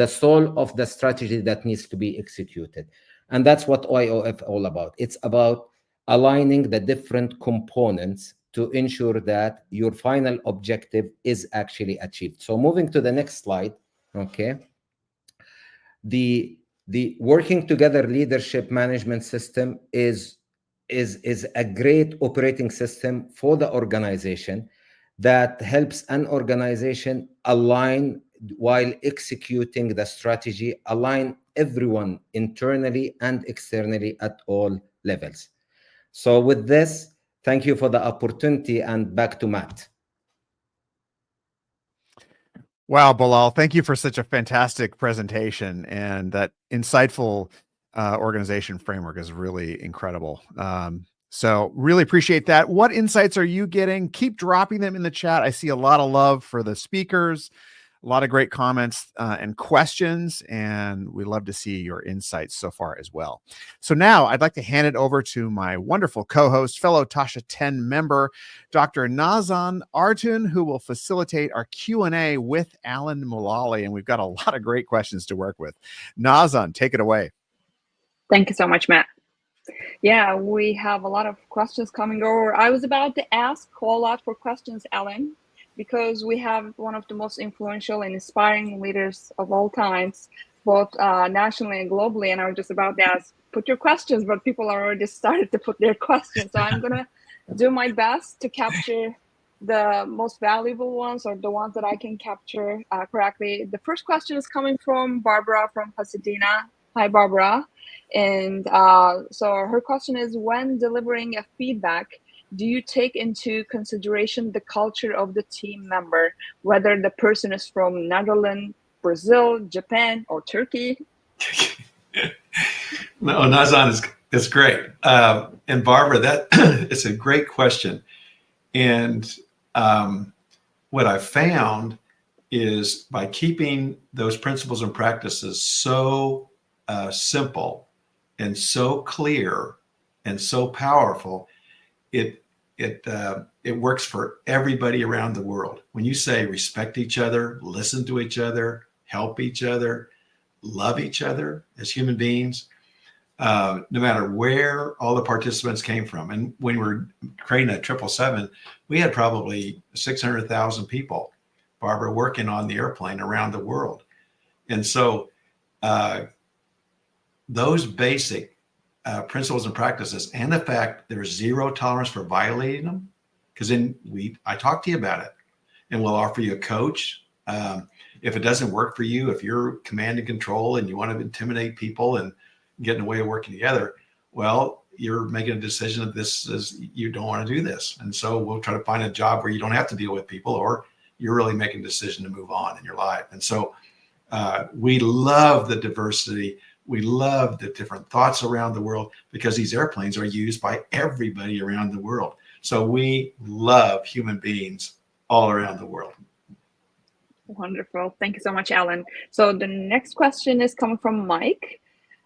soul of the strategy that needs to be executed. And that's what IOF all about. It's about aligning the different components to ensure that your final objective is actually achieved. So moving to the next slide, okay. The working together leadership management system is a great operating system for the organization that helps an organization align while executing the strategy, align everyone internally and externally at all levels. So with this, thank you for the opportunity, and back to Matt. Wow, Bilal, thank you for such a fantastic presentation, and that insightful organization framework is really incredible. So really appreciate that. What insights are you getting? Keep dropping them in the chat. I see a lot of love for the speakers, a lot of great comments and questions, and we love to see your insights so far as well. So now I'd like to hand it over to my wonderful co-host, fellow Tasha 10 member, Dr. Nazan Artun, who will facilitate our Q&A with Alan Mulally, and we've got a lot of great questions to work with. Nazan, take it away. Thank you so much, Matt. Yeah, we have a lot of questions coming over. I was about to ask, call out for questions, Alan, because we have one of the most influential and inspiring leaders of all times, both nationally and globally. And I was just about to ask, put your questions, but people are already started to put their questions. So I'm going to do my best to capture the most valuable ones, or the ones that I can capture correctly. The first question is coming from Barbara from Pasadena. Hi, Barbara. And so her question is, when delivering a feedback, do you take into consideration the culture of the team member, whether the person is from Netherlands, Brazil, Japan, or Turkey? No, Nazan is great. And Barbara, that it's a great question. And what I found is by keeping those principles and practices so simple and so clear and so powerful, it works for everybody around the world. When you say respect each other, listen to each other, help each other, love each other as human beings, no matter where all the participants came from. And when we were creating a 777, we had probably 600,000 people, Barbara, working on the airplane around the world. And so those basic principles and practices, and the fact there's zero tolerance for violating them, because then I talk to you about it, and we'll offer you a coach. If it doesn't work for you, if you're command and control and you want to intimidate people and get in the way of working together, well, you're making a decision that this is, you don't want to do this. And so we'll try to find a job where you don't have to deal with people, or you're really making a decision to move on in your life. And so we love the diversity. We love the different thoughts around the world, because these airplanes are used by everybody around the world. So we love human beings all around the world. Wonderful. Thank you so much, Alan. So the next question is coming from Mike.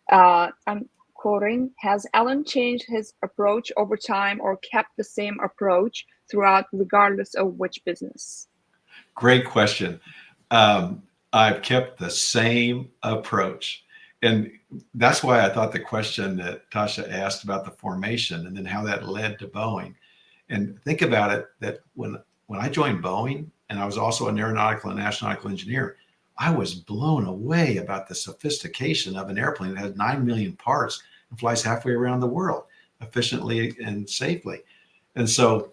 I'm quoting, has Alan changed his approach over time or kept the same approach throughout, regardless of which business? Great question. I've kept the same approach. And that's why I thought the question that Tasha asked about the formation and then how that led to Boeing. And think about it, that when I joined Boeing, and I was also an aeronautical and astronautical engineer, I was blown away about the sophistication of an airplane that has 9 million parts and flies halfway around the world efficiently and safely. And so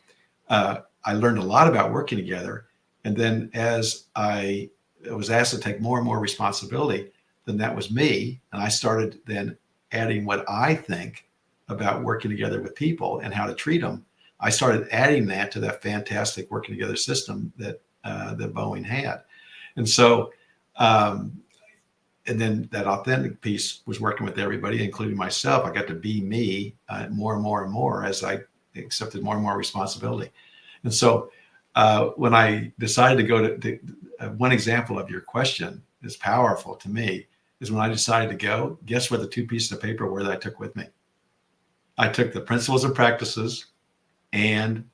I learned a lot about working together. And then as I was asked to take more and more responsibility, then that was me. And I started then adding what I think about working together with people and how to treat them. I started adding that to that fantastic working together system that that Boeing had. And so, and then that authentic piece was working with everybody, including myself. I got to be me more and more and more as I accepted more and more responsibility. And so when I decided to go to one example of your question is powerful to me, is when I decided to go, guess what the two pieces of paper were that I took with me? I took the principles and practices and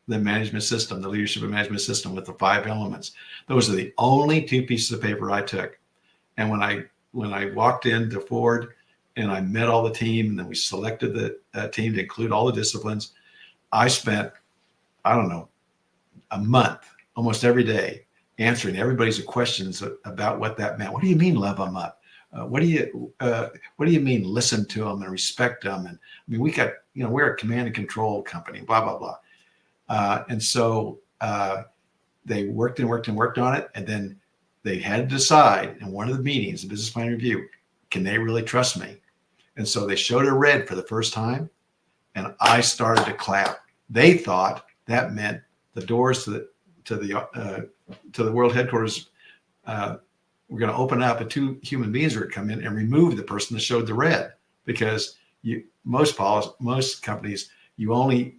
the management system, the leadership and management system with the 5 elements. Those are the only two pieces of paper I took. And when I walked into Ford and I met all the team, and then we selected the team to include all the disciplines, I spent, I don't know, a month almost every day answering everybody's questions about what that meant. What do you mean love them up? What do you mean listen to them and respect them? And I mean, we got, we're a command and control company, blah, blah, blah. And so they worked on it. And then they had to decide in one of the meetings, the business plan review, can they really trust me? And so they showed a red for the first time, and I started to clap. They thought that meant the doors to the world headquarters were going to open up, and 2 human beings were going to come in and remove the person that showed the red, because most companies, you only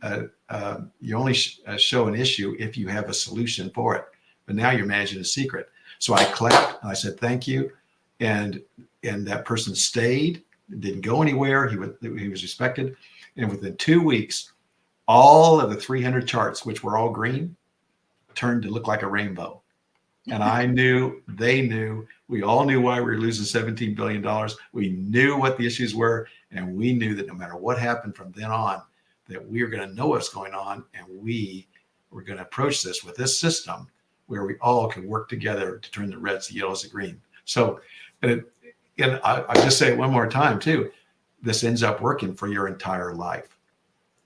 show an issue if you have a solution for it. But now you're managing a secret. So I clapped and I said thank you, and that person stayed, didn't go anywhere. He was respected, and within 2 weeks, all of the 300 charts, which were all green, turned to look like a rainbow. And I knew, they knew, we all knew why we were losing $17 billion. We knew what the issues were, and we knew that no matter what happened from then on, that we were going to know what's going on, and we were going to approach this with this system where we all could work together to turn the reds, the yellows, the green. So, and I just say it one more time too, this ends up working for your entire life.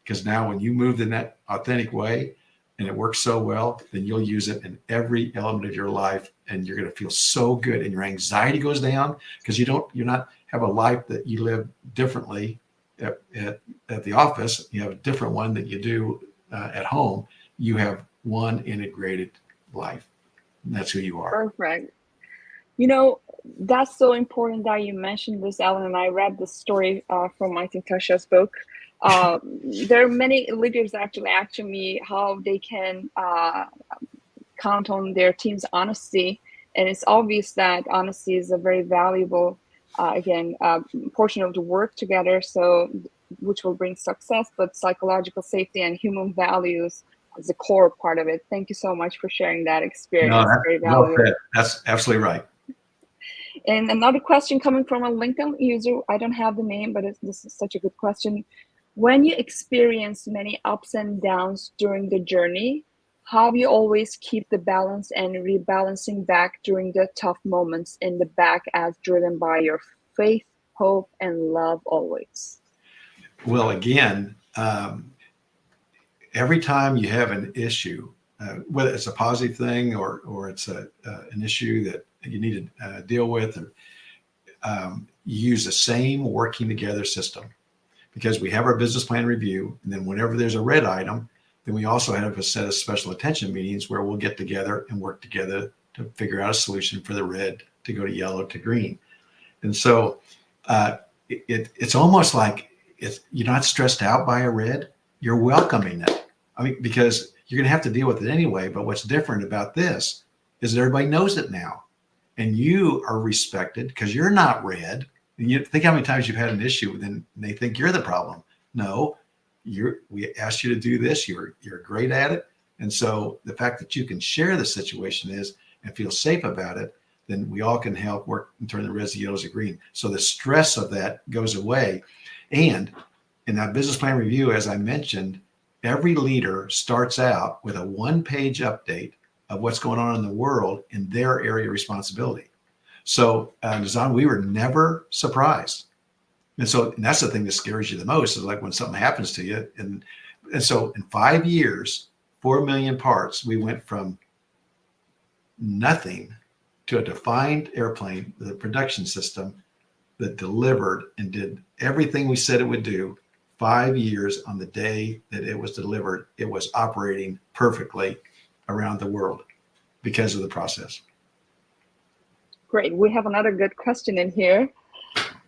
Because now when you move in that authentic way and it works so well, then you'll use it in every element of your life, and you're going to feel so good, and your anxiety goes down because you're not have a life that you live differently at the office. You have a different one that you do at home. You have one integrated life. And that's who you are. Perfect. You know, that's so important that you mentioned this, Alan. And I read the story from, I think, Tasha's book. There are many leaders actually asking me how they can count on their team's honesty. And it's obvious that honesty is a very valuable, portion of the work together. So, which will bring success, but psychological safety and human values is the core part of it. Thank you so much for sharing that No, experience. that's Very well valuable. said. That's absolutely right. And another question coming from a LinkedIn user, I don't have the name, but this is such a good question. When you experience many ups and downs during the journey, how do you always keep the balance and rebalancing back during the tough moments in the back as driven by your faith, hope, and love always? Well, again, every time you have an issue, whether it's a positive thing or it's an issue that you need to deal with, you use the same working together system, because we have our business plan review, and then whenever there's a red item, then we also have a set of special attention meetings where we'll get together and work together to figure out a solution for the red to go to yellow to green. And so it's almost like you're not stressed out by a red, you're welcoming it. I mean, because you're going to have to deal with it anyway. But what's different about this is that everybody knows it now, and you are respected because you're not red. And you think how many times you've had an issue, then they think you're the problem. No, we asked you to do this. You're great at it. And so the fact that you can share the situation and feel safe about it, then we all can help work and turn the reds to yellows to green. So the stress of that goes away. And in that business plan review, as I mentioned, every leader starts out with a one-page update of what's going on in the world in their area of responsibility. So Nazan, we were never surprised. And that's the thing that scares you the most, is like when something happens to you. And so in 5 years, 4 million parts, we went from nothing to a defined airplane with a production system that delivered and did everything we said it would do. 5 years on the day that it was delivered, it was operating perfectly around the world because of the process. Great. We have another good question in here.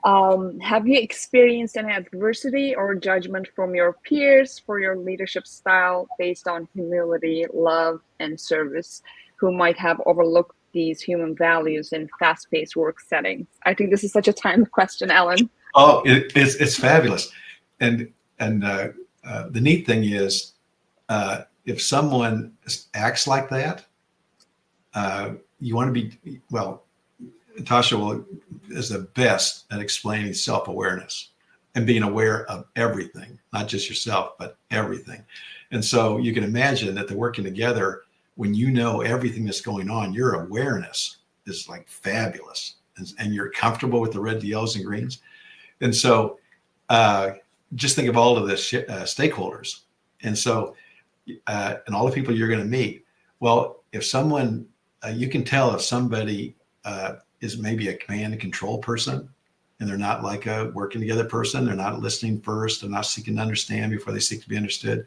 Have you experienced any adversity or judgment from your peers for your leadership style based on humility, love, and service, who might have overlooked these human values in fast-paced work settings? I think this is such a timely question, Alan. Oh, it's fabulous. And the neat thing is, if someone acts like that, you want to be, well, Tasha is the best at explaining self-awareness and being aware of everything, not just yourself, but everything. And so you can imagine that they're working together. When you know everything that's going on, your awareness is like fabulous, and you're comfortable with the red, the yellows, and greens. And so just think of all of the stakeholders. And so, and all the people you're going to meet. Well, if someone, you can tell if somebody is maybe a command and control person, and they're not like a working together person. They're not listening first. They're not seeking to understand before they seek to be understood.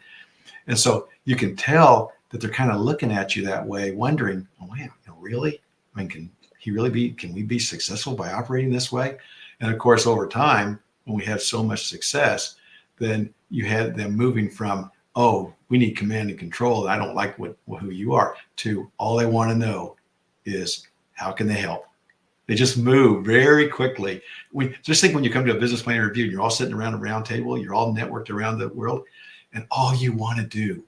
And so you can tell that they're kind of looking at you that way, wondering, oh man, really? I mean, can we be successful by operating this way? And of course, over time, when we have so much success, then you had them moving from, oh, we need command and control, I don't like who you are, to all they want to know is, how can they help? They just move very quickly. Just think when you come to a business plan review and you're all sitting around a round table, you're all networked around the world, and all you want to do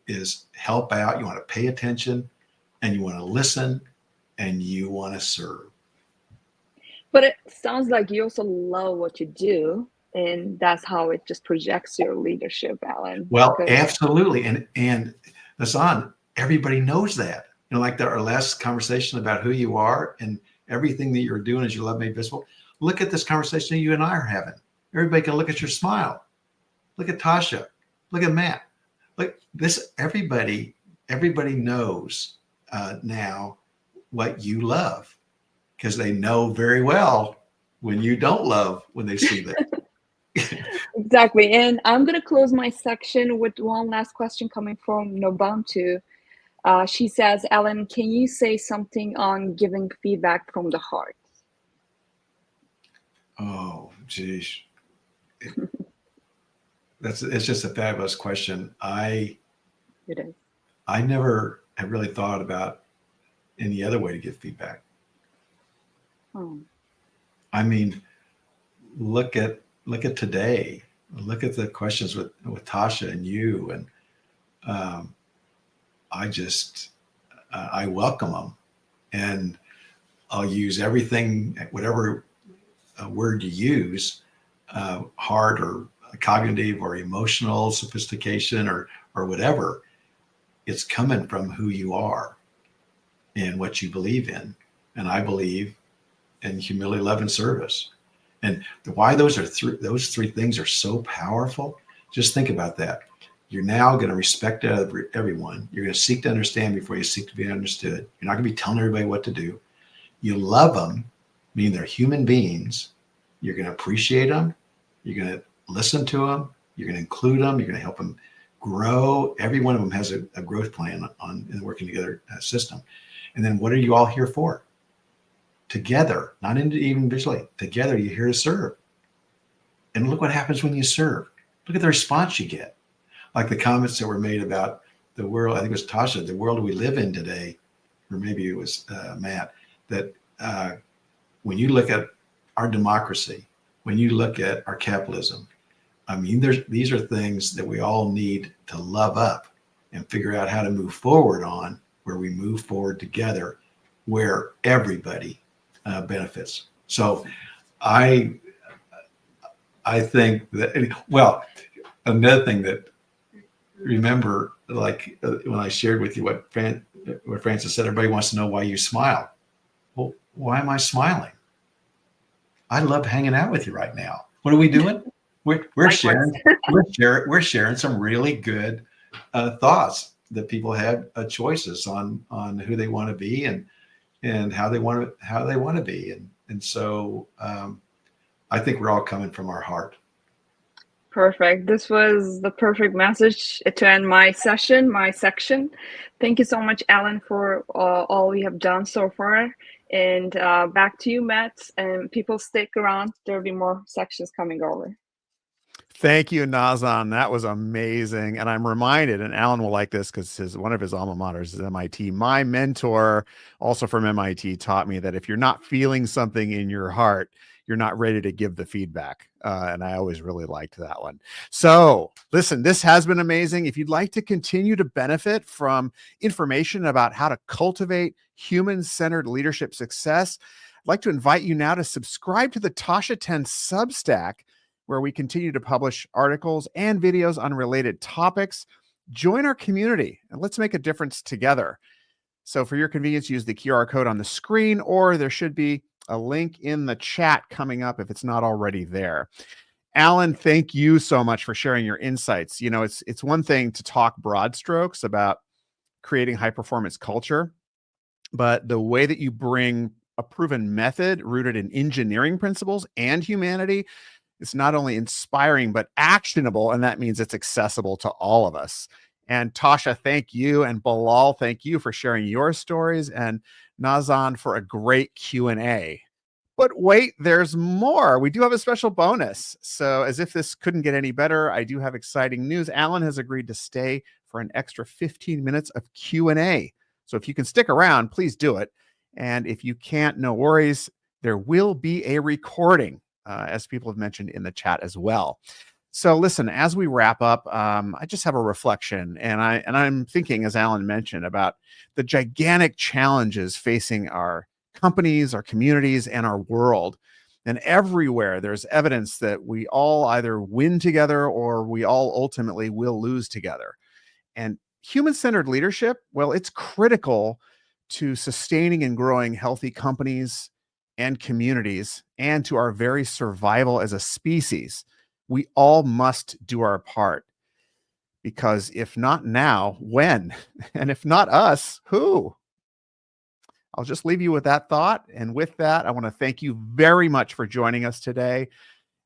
is help out. You want to pay attention, and you want to listen, and you want to serve. But it sounds like you also love what you do, and that's how it just projects your leadership, Alan. Well, absolutely. And Hassan, everybody knows that. Like our last conversation about who you are and everything that you're doing is your love made visible. Look at this conversation that you and I are having. Everybody can look at your smile. Look at Tasha. Look at Matt. Look, this, everybody knows now what you love, because they know very well when you don't love when they see that. Exactly. And I'm going to close my section with one last question coming from Nobantu. She says, Alan, can you say something on giving feedback from the heart? Oh, geez. It's just a fabulous question. It is. I never have really thought about any other way to give feedback. Oh. I mean, look at today. Look at the questions with Tasha and you, and I welcome them, and I'll use everything, whatever word you use, heart or cognitive or emotional sophistication or whatever. It's coming from who you are and what you believe in, and I believe in humility, love, and service. And why those three things are so powerful. Just think about that. You're now going to respect everyone. You're going to seek to understand before you seek to be understood. You're not going to be telling everybody what to do. You love them, meaning they're human beings. You're going to appreciate them. You're going to listen to them. You're going to include them. You're going to help them grow. Every one of them has a growth plan in the working together system. And then what are you all here for? Together, not individually. Together, you're here to serve. And look what happens when you serve. Look at the response you get. Like the comments that were made about the world, I think it was Tasha, the world we live in today, or maybe it was Matt, that when you look at our democracy, when you look at our capitalism, I mean, these are things that we all need to love up and figure out how to move forward on, where we move forward together, where everybody benefits. So I think that, well, another thing that, remember, like when I shared with you what Francis said, everybody wants to know why you smile. Well, why am I smiling? I love hanging out with you right now. What are we doing? We're sharing some really good thoughts that people have choices on who they want to be and how they want to be, and so I think we're all coming from our heart. Perfect. This was the perfect message to end my section. Thank you so much, Alan, for all you have done so far. And back to you, Matt. And people stick around. There'll be more sections coming over. Thank you, Nazan. That was amazing. And I'm reminded, and Alan will like this because one of his alma maters is MIT. My mentor, also from MIT, taught me that if you're not feeling something in your heart, you're not ready to give the feedback. And I always really liked that one. So listen, this has been amazing. If you'd like to continue to benefit from information about how to cultivate human-centered leadership success, I'd like to invite you now to subscribe to the Tasha 10 Substack, where we continue to publish articles and videos on related topics. Join our community and let's make a difference together. So for your convenience, use the QR code on the screen, or there should be a link in the chat coming up if it's not already there. Alan, thank you so much for sharing your insights. You know, it's one thing to talk broad strokes about creating high performance culture, but the way that you bring a proven method rooted in engineering principles and humanity, it's not only inspiring, but actionable. And that means it's accessible to all of us. And Tasha, thank you. And Bilal, thank you for sharing your stories. And Nazan for a great Q&A. But wait, there's more. We do have a special bonus. So as if this couldn't get any better, I do have exciting news. Alan has agreed to stay for an extra 15 minutes of Q&A. So if you can stick around, please do it. And if you can't, no worries. There will be a recording, as people have mentioned in the chat as well. So listen, as we wrap up, I just have a reflection, and I'm thinking, as Alan mentioned, about the gigantic challenges facing our companies, our communities, and our world. And everywhere there's evidence that we all either win together or we all ultimately will lose together. And human-centered leadership, well, it's critical to sustaining and growing healthy companies and communities, and to our very survival as a species. We all must do our part, because if not now, when? And if not us, who? I'll just leave you with that thought. And with that, I want to thank you very much for joining us today.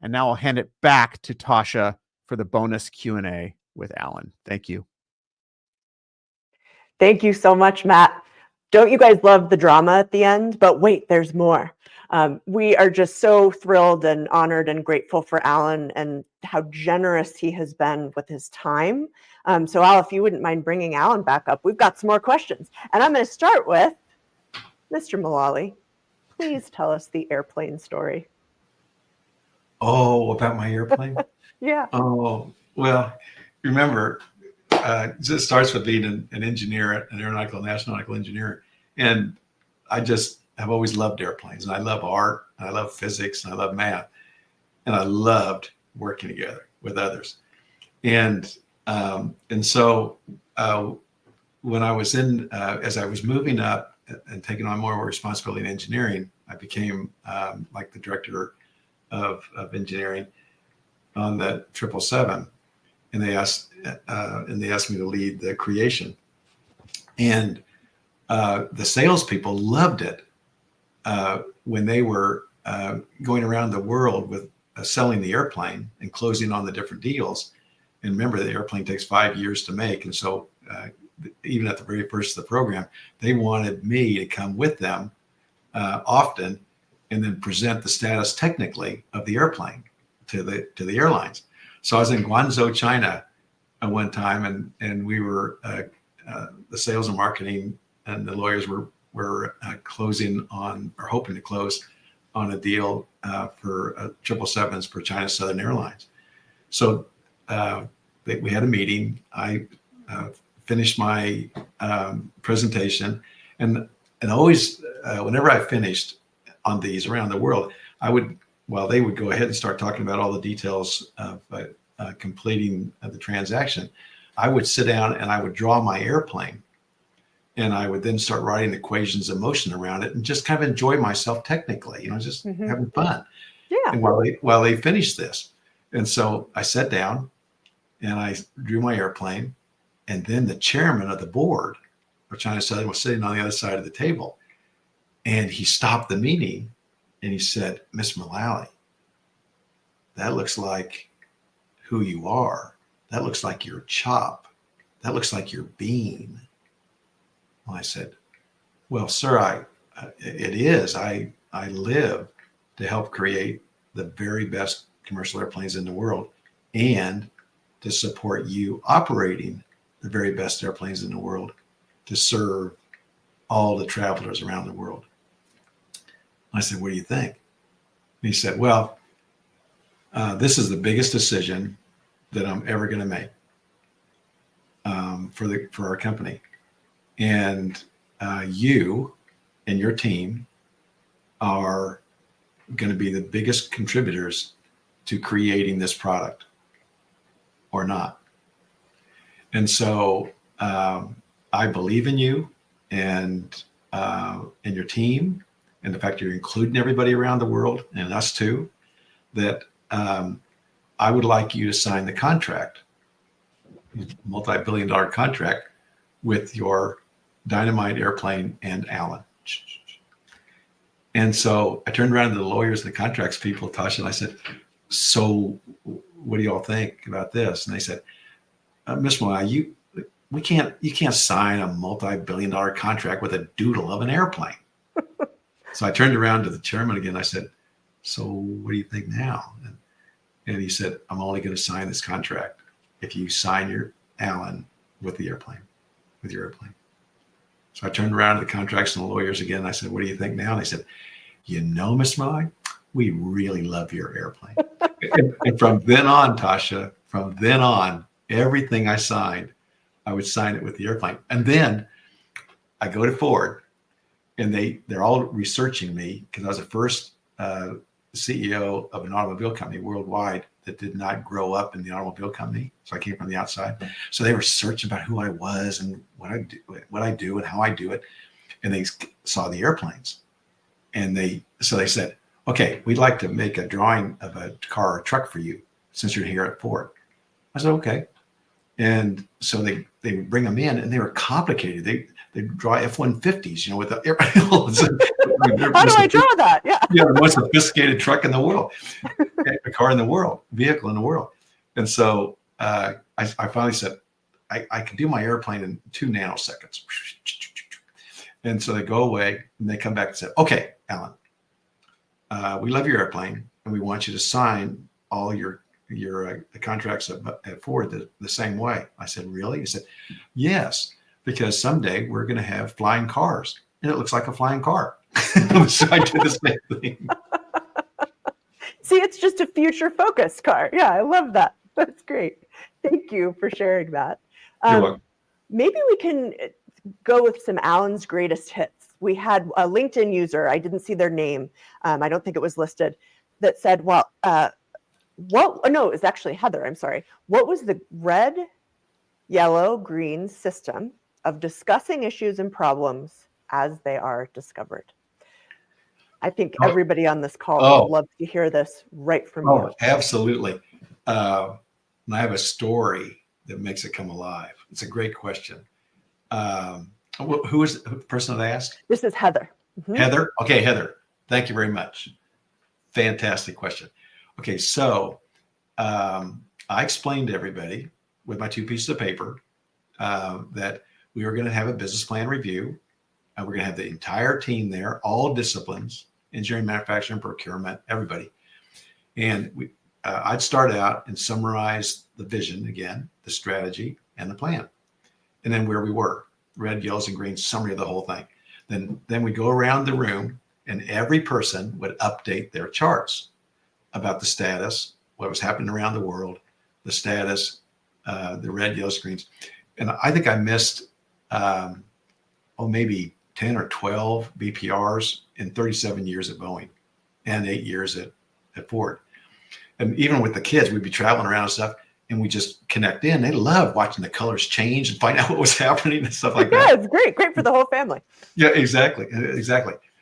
And now I'll hand it back to Tasha for the bonus Q&A with Alan. Thank you. Thank you so much, Matt. Don't you guys love the drama at the end? But wait, there's more. We are just so thrilled and honored and grateful for Alan and how generous he has been with his time. So Al, if you wouldn't mind bringing Alan back up, we've got some more questions. And I'm going to start with Mr. Mulally. Please tell us the airplane story. Oh, about my airplane? Yeah. Oh, well, remember, it starts with being an engineer, an aeronautical and astronautical engineer. And I just have always loved airplanes. And I love art, and I love physics, and I love math. And I loved working together with others. And so when I was as I was moving up and taking on more responsibility in engineering, I became like the director of engineering on the 777. And they asked me to lead the creation. And the salespeople loved it when they were going around the world with selling the airplane and closing on the different deals. And remember, the airplane takes 5 years to make. And so even at the very first of the program, they wanted me to come with them often and then present the status technically of the airplane to the airlines. So I was in Guangzhou, China at one time, and we were the sales and marketing and the lawyers were closing on, or hoping to close on, a deal for 777s for China Southern Airlines. So we had a meeting. I finished my presentation, and always whenever I finished on these around the world, they would go ahead and start talking about all the details of completing the transaction. I would sit down and I would draw my airplane, and I would then start writing equations of motion around it and just kind of enjoy myself technically, just having fun. Yeah. And while they finished this, and so I sat down and I drew my airplane, and then the chairman of the board of China Southern was sitting on the other side of the table, and he stopped the meeting and he said, "Miss Mulally, that looks like who you are. That looks like your chop. That looks like your bean." Well, I said, "Well, sir, it is. I live to help create the very best commercial airplanes in the world, and to support you operating the very best airplanes in the world to serve all the travelers around the world." I said, "What do you think?" And he said, "Well, this is the biggest decision that I'm ever going to make for our company. And you and your team are going to be the biggest contributors to creating this product, or not. And so I believe in you and your team, and the fact you're including everybody around the world, and us too, that I would like you to sign the contract, multi-billion-dollar contract, with your dynamite airplane and Alan." And so I turned around to the lawyers and the contracts people, Tasha, and I said, "So what do y'all think about this?" And they said, "Miss Mulally, you can't sign a multi-billion-dollar contract with a doodle of an airplane." So I turned around to the chairman again. I said, "So what do you think now?" And he said, "I'm only going to sign this contract if you sign your Alan with the airplane, with your airplane." So I turned around to the contracts and the lawyers again. And I said, "What do you think now?" And they said, "Miss Mulally, we really love your airplane." And from then on, Tasha, everything I signed, I would sign it with the airplane. And then I go to Ford, and they're all researching me, because I was the first CEO of an automobile company worldwide that did not grow up in the automobile company. So I came from the outside. So they were searching about who I was and what I do and how I do it. And they saw the airplanes. And they said, "Okay, we'd like to make a drawing of a car or truck for you since you're here at Ford." I said, "Okay." And so they would bring them in, and they were complicated. they draw F-150s, with the How do I draw that? Yeah. Yeah, the most sophisticated truck in the world, a car in the world, vehicle in the world. And so I finally said, I can do my airplane in 2 nanoseconds. And so they go away and they come back and say, okay, Alan, we love your airplane and we want you to sign all your contracts at Ford the same way. I said, really? He said, yes, because someday we're going to have flying cars and it looks like a flying car. So I did the same thing. See, it's just a future focused car. Yeah, I love that. That's great. Thank you for sharing that. You're welcome. Maybe we can go with some Alan's greatest hits. We had a LinkedIn user, I didn't see their name, I don't think it was listed, that said, well, no, it was actually Heather, I'm sorry. What was the red, yellow, green system of discussing issues and problems as they are discovered? I think everybody on this call would love to hear this right from you. Absolutely. And I have a story that makes it come alive. It's a great question. Who is the person that asked? This is Heather. Mm-hmm. Heather? Okay, Heather. Thank you very much. Fantastic question. Okay, so I explained to everybody with my 2 pieces of paper that we were going to have a business plan review. We're going to have the entire team there, all disciplines, engineering, manufacturing, procurement, everybody. And I'd start out and summarize the vision again, the strategy, and the plan. And then where we were, red, yellows, and greens, summary of the whole thing. Then we go around the room and every person would update their charts about the status, what was happening around the world, the status, the red, yellows, greens. And I think I missed, maybe 10 or 12 BPRs in 37 years at Boeing and 8 years at Ford. And even with the kids, we'd be traveling around and stuff, and we just connect in. They love watching the colors change and find out what was happening and stuff like that. Yeah, it's great for the whole family. Yeah, exactly.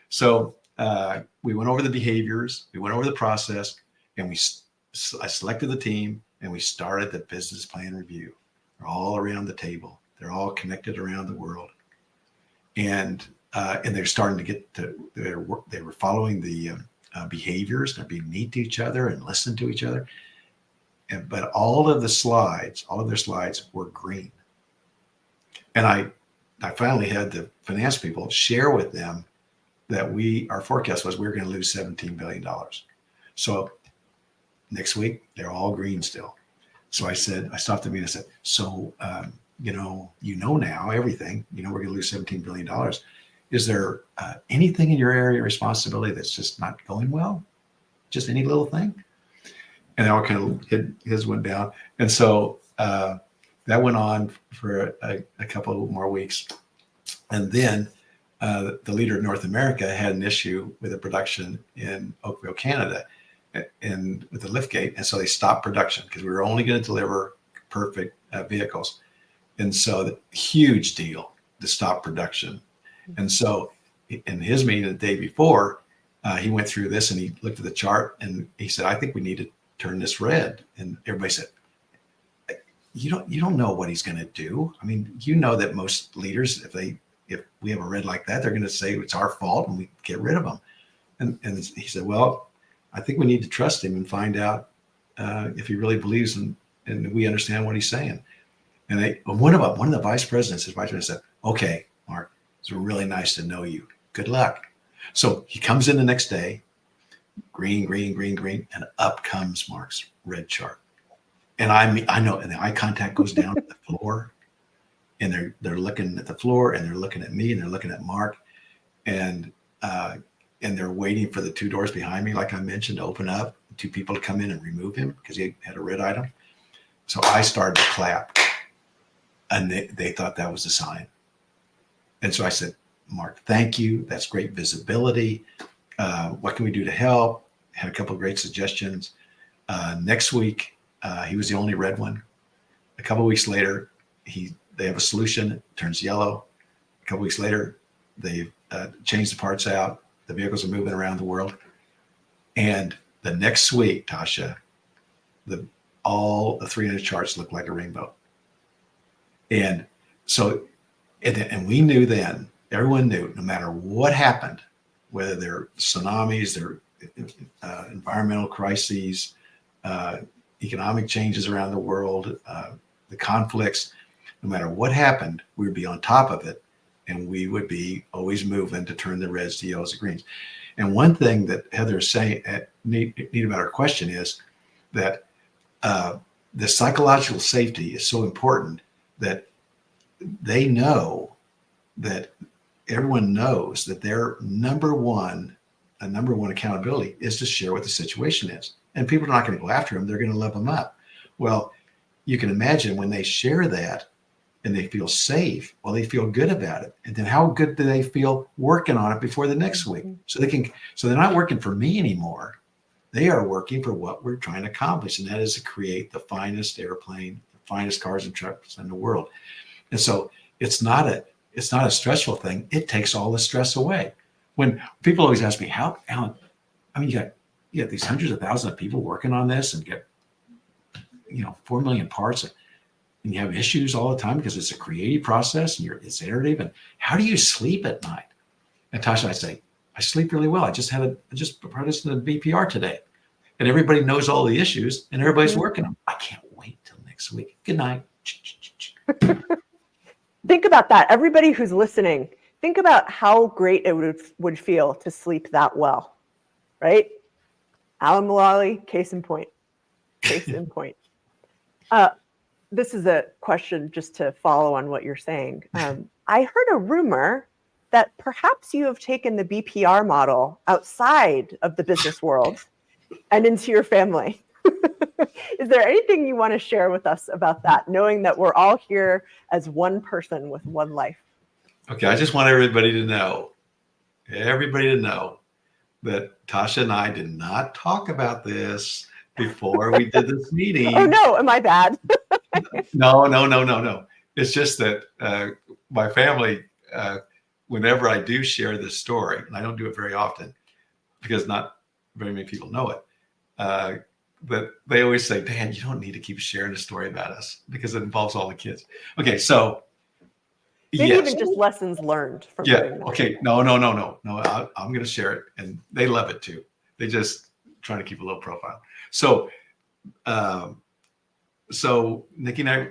So we went over the behaviors, we went over the process, and I selected the team, and we started the business plan review. They're all around the table. They're all connected around the world, and they're starting to get to their work. They were following the behaviors. They're being neat to each other and listen to each other. But all of their slides were green. And I finally had the finance people share with them that our forecast was we were going to lose $17 billion. So next week, they're all green still. So I stopped the meeting and said, so, now everything, we're going to lose $17 billion. Is there anything in your area of responsibility that's just not going well? Just any little thing? And all kind of his went down. And so that went on for a couple more weeks. And then the leader of North America had an issue with the production in Oakville, Canada, and with the liftgate. And so they stopped production because we were only going to deliver perfect vehicles. And so the huge deal to stop production. And so in his meeting the day before, he went through this and he looked at the chart and he said, I think we need to turn this red. And everybody said, you don't know what he's going to do. I mean, that most leaders, if we have a red like that, they're going to say it's our fault and we get rid of them. And he said, well, I think we need to trust him and find out if he really believes and we understand what he's saying. And one of the vice presidents, said, okay, Mark, it's really nice to know you. Good luck. So he comes in the next day, green, green, green, green, and up comes Mark's red chart. And I know, and the eye contact goes down to the floor, and they're looking at the floor, and they're looking at me, and they're looking at Mark, and they're waiting for the 2 doors behind me, like I mentioned, to open up, 2 people to come in and remove him because he had a red item. So I started to clap, and they thought that was a sign. And so I said, Mark, thank you. That's great visibility. What can we do to help? Had a couple of great suggestions. Next week, he was the only red one. A couple of weeks later, they have a solution. It turns yellow. A couple of weeks later, they've changed the parts out. The vehicles are moving around the world. And the next week, Tasha, all the 300 charts look like a rainbow. And so And we knew then, everyone knew, no matter what happened, whether they're tsunamis, they're environmental crises, economic changes around the world, the conflicts, no matter what happened, we would be on top of it, and we would be always moving to turn the reds to yellows to greens. And one thing that Heather is saying, neat about her question, is that the psychological safety is so important that they know that everyone knows that their number one accountability is to share what the situation is. And people are not going to go after them. They're going to love them up. Well, you can imagine when they share that and they feel safe, well, they feel good about it. And then how good do they feel working on it before the next week? So they're not working for me anymore. They are working for what we're trying to accomplish. And that is to create the finest airplane, the finest cars and trucks in the world. And so it's not a stressful thing. It takes all the stress away. When people always ask me, how, Alan, I mean, you got these hundreds of thousands of people working on this and get, 4 million parts, and you have issues all the time because it's a creative process and it's iterative. And how do you sleep at night? And Tasha, I say, I sleep really well. I just practiced in the BPR today, and everybody knows all the issues and everybody's working on them. I can't wait till next week. Good night. Think about that. Everybody who's listening, think about how great it would feel to sleep that well, right? Alan Mulally, case in point. Case in point. This is a question just to follow on what you're saying. I heard a rumor that perhaps you have taken the BPR model outside of the business world and into your family. Is there anything you want to share with us about that, knowing that we're all here as one person with one life? Okay, I just want everybody to know that Tasha and I did not talk about this before we did this meeting. Oh no, am I bad? No. It's just that my family, whenever I do share this story, and I don't do it very often because not very many people know it, but they always say, Dan, you don't need to keep sharing a story about us because it involves all the kids. Okay, so Maybe yes. even just lessons learned from Yeah. doing that. Okay. No. I'm going to share it, and they love it too. They just trying to keep a low profile. So, Nikki and I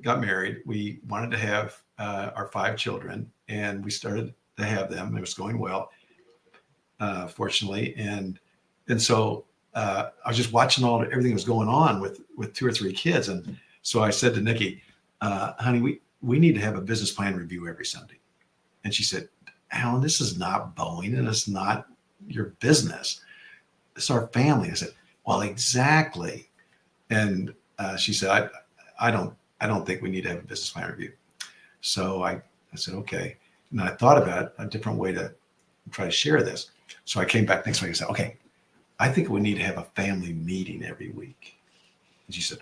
got married. We wanted to have our 5 children, and we started to have them. It was going well, fortunately, and so I was just watching everything that was going on with 2 or 3 kids, and so I said to Nikki, "Honey, we need to have a business plan review every Sunday." And she said, "Alan, this is not Boeing, and it's not your business. It's our family." I said, "Well, exactly." And she said, I don't think we need to have a business plan review. So I said, okay. And I thought about a different way to try to share this. So I came back next week and said, okay, I think we need to have a family meeting every week. And she said,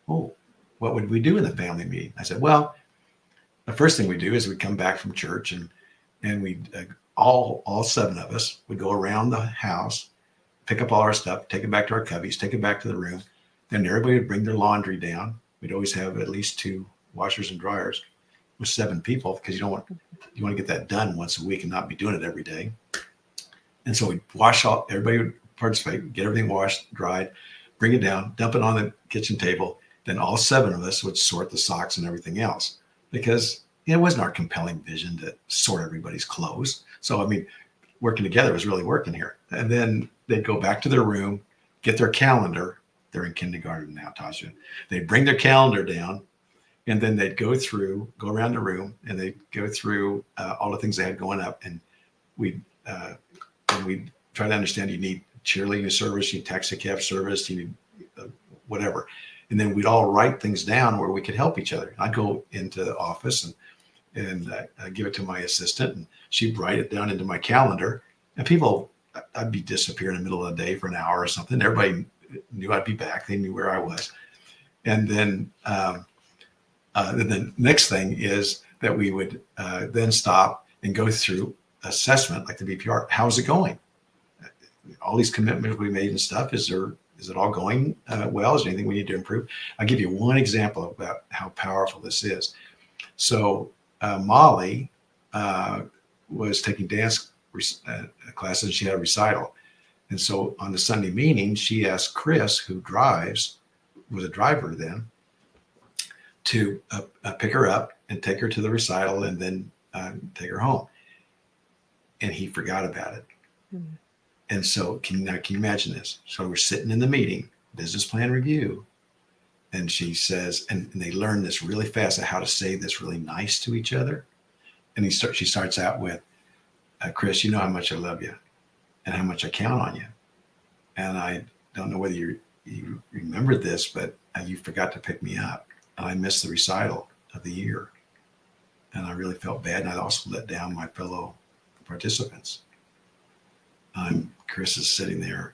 oh, what would we do in the family meeting? I said, well, the first thing we do is we come back from church and we all 7 of us would go around the house, pick up all our stuff, take it back to our cubbies, take it back to the room. Then everybody would bring their laundry down. We'd always have at least 2 washers and dryers with 7 people because you want to get that done once a week and not be doing it every day. And so we'd wash all, everybody would participate, get everything washed, dried, bring it down, dump it on the kitchen table. Then all 7 of us would sort the socks and everything else because it wasn't our compelling vision to sort everybody's clothes. So, I mean, working together was really working here. And then they'd go back to their room, get their calendar. They're in kindergarten now, Tasha. They'd bring their calendar down, and then they'd go around the room, and they'd go through all the things they had going up. And we'd try to understand, you need cheerleading service, you need taxi cab service, you need whatever. And then we'd all write things down where we could help each other. I'd go into the office and give it to my assistant, and she'd write it down into my calendar. And I'd be disappearing in the middle of the day for an hour or something. Everybody knew I'd be back. They knew where I was. And then the next thing is that we would then stop and go through assessment like the BPR. How's it going? All these commitments we made and stuff, is it all going well? Is there anything we need to improve? I'll give you one example about how powerful this is. So Molly was taking dance classes, and she had a recital. And so on the Sunday meeting, she asked Chris, who was a driver then, to pick her up and take her to the recital and then take her home. And he forgot about it. Mm-hmm. And so can you imagine this? So we're sitting in the meeting, business plan review. And she says, and they learn this really fast of how to say this really nice to each other. And she starts out with, Chris, you know how much I love you and how much I count on you. And I don't know whether you remembered this, but you forgot to pick me up. And I missed the recital of the year. And I really felt bad. And I also let down my fellow participants. Chris is sitting there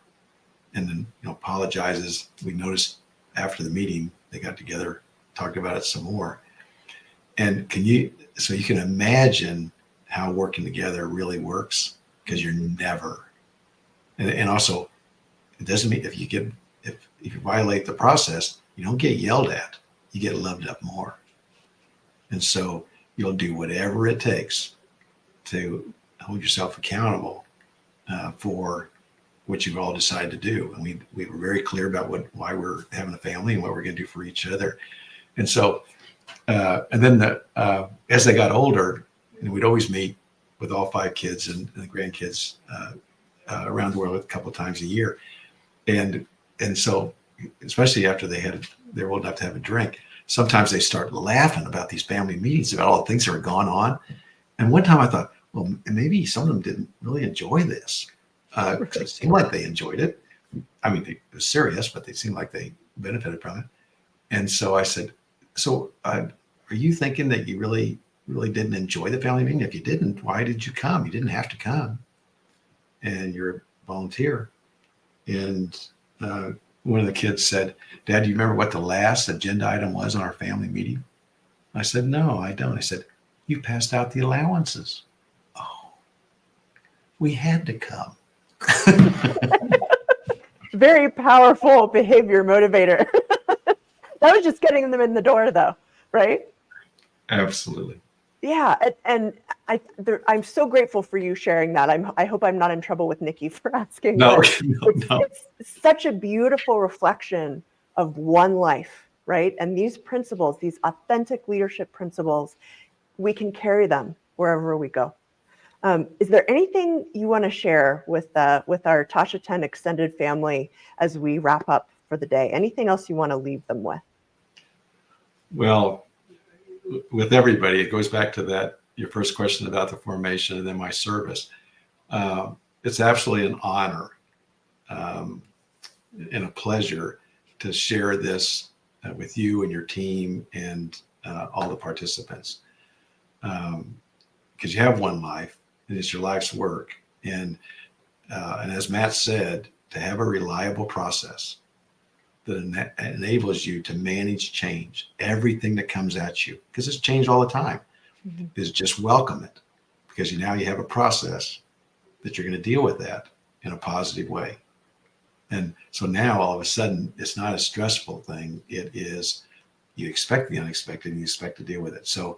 and then apologizes. We noticed after the meeting, they got together, talked about it some more. And so you can imagine how working together really works, because you're never, and also it doesn't mean if you violate the process, you don't get yelled at, you get loved up more. And so you'll do whatever it takes to hold yourself accountable for what you've all decided to do. And we were very clear about why we're having a family and what we're going to do for each other. And so, and then as they got older, we'd always meet with all 5 kids and the grandkids around the world a couple of times a year. And so, especially after they're old enough to have a drink, sometimes they start laughing about these family meetings, about all the things that are going on. And one time I thought, well, maybe some of them didn't really enjoy this. It seemed like they enjoyed it. I mean, it was serious, but they seemed like they benefited from it. And so I said, so are you thinking that you really didn't enjoy the family meeting? If you didn't, why did you come? You didn't have to come. And you're a volunteer. And one of the kids said, Dad, do you remember what the last agenda item was on our family meeting? I said, no, I don't. I said, you passed out the allowances. Oh, we had to come. Very powerful behavior motivator. That was just getting them in the door, though, right? Absolutely. Yeah, and I'm so grateful for you sharing that. I hope I'm not in trouble with Nikki for asking. No. It's such a beautiful reflection of one life, right? And these principles, these authentic leadership principles, we can carry them wherever we go. Is there anything you want to share with our Tasha 10 extended family as we wrap up for the day? Anything else you want to leave them with? Well, with everybody, it goes back to your first question about the formation and then my service. It's absolutely an honor and a pleasure to share this with you and your team and all the participants. Because you have one life, and it's your life's work. And as Matt said, to have a reliable process that enables you to manage change, everything that comes at you, because it's change all the time, is just welcome it, because now you have a process that you're going to deal with that in a positive way. And so now all of a sudden, it's not a stressful thing. It is, you expect the unexpected and you expect to deal with it. So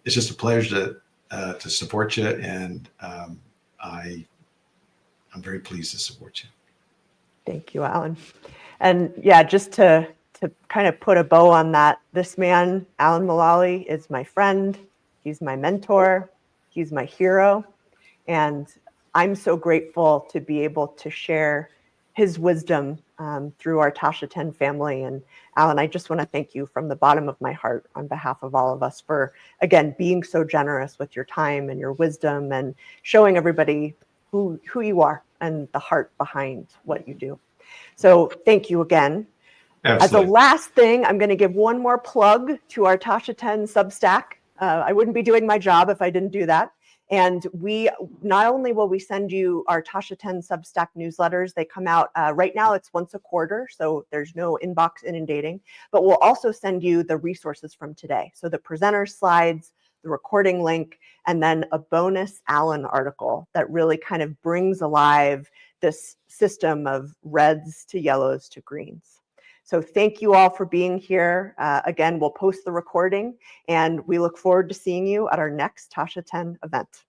it's just a pleasure to support you. And I'm very pleased to support you. Thank you, Alan. And yeah, just to kind of put a bow on that, this man, Alan Mulally, is my friend. He's my mentor. He's my hero. And I'm so grateful to be able to share his wisdom through our Tasha 10 family. And Alan, I just want to thank you from the bottom of my heart on behalf of all of us for, again, being so generous with your time and your wisdom and showing everybody who you are and the heart behind what you do. So thank you again. Absolutely. As a last thing, I'm going to give one more plug to our Tasha 10 Substack. I wouldn't be doing my job if I didn't do that. And we not only will we send you our Tasha 10 Substack newsletters, they come out right now, it's once a quarter, so there's no inbox inundating, but we'll also send you the resources from today. So the presenter slides, the recording link, and then a bonus Alan article that really kind of brings alive this system of reds to yellows to greens. So thank you all for being here. Again, we'll post the recording, and we look forward to seeing you at our next Tasha 10 event.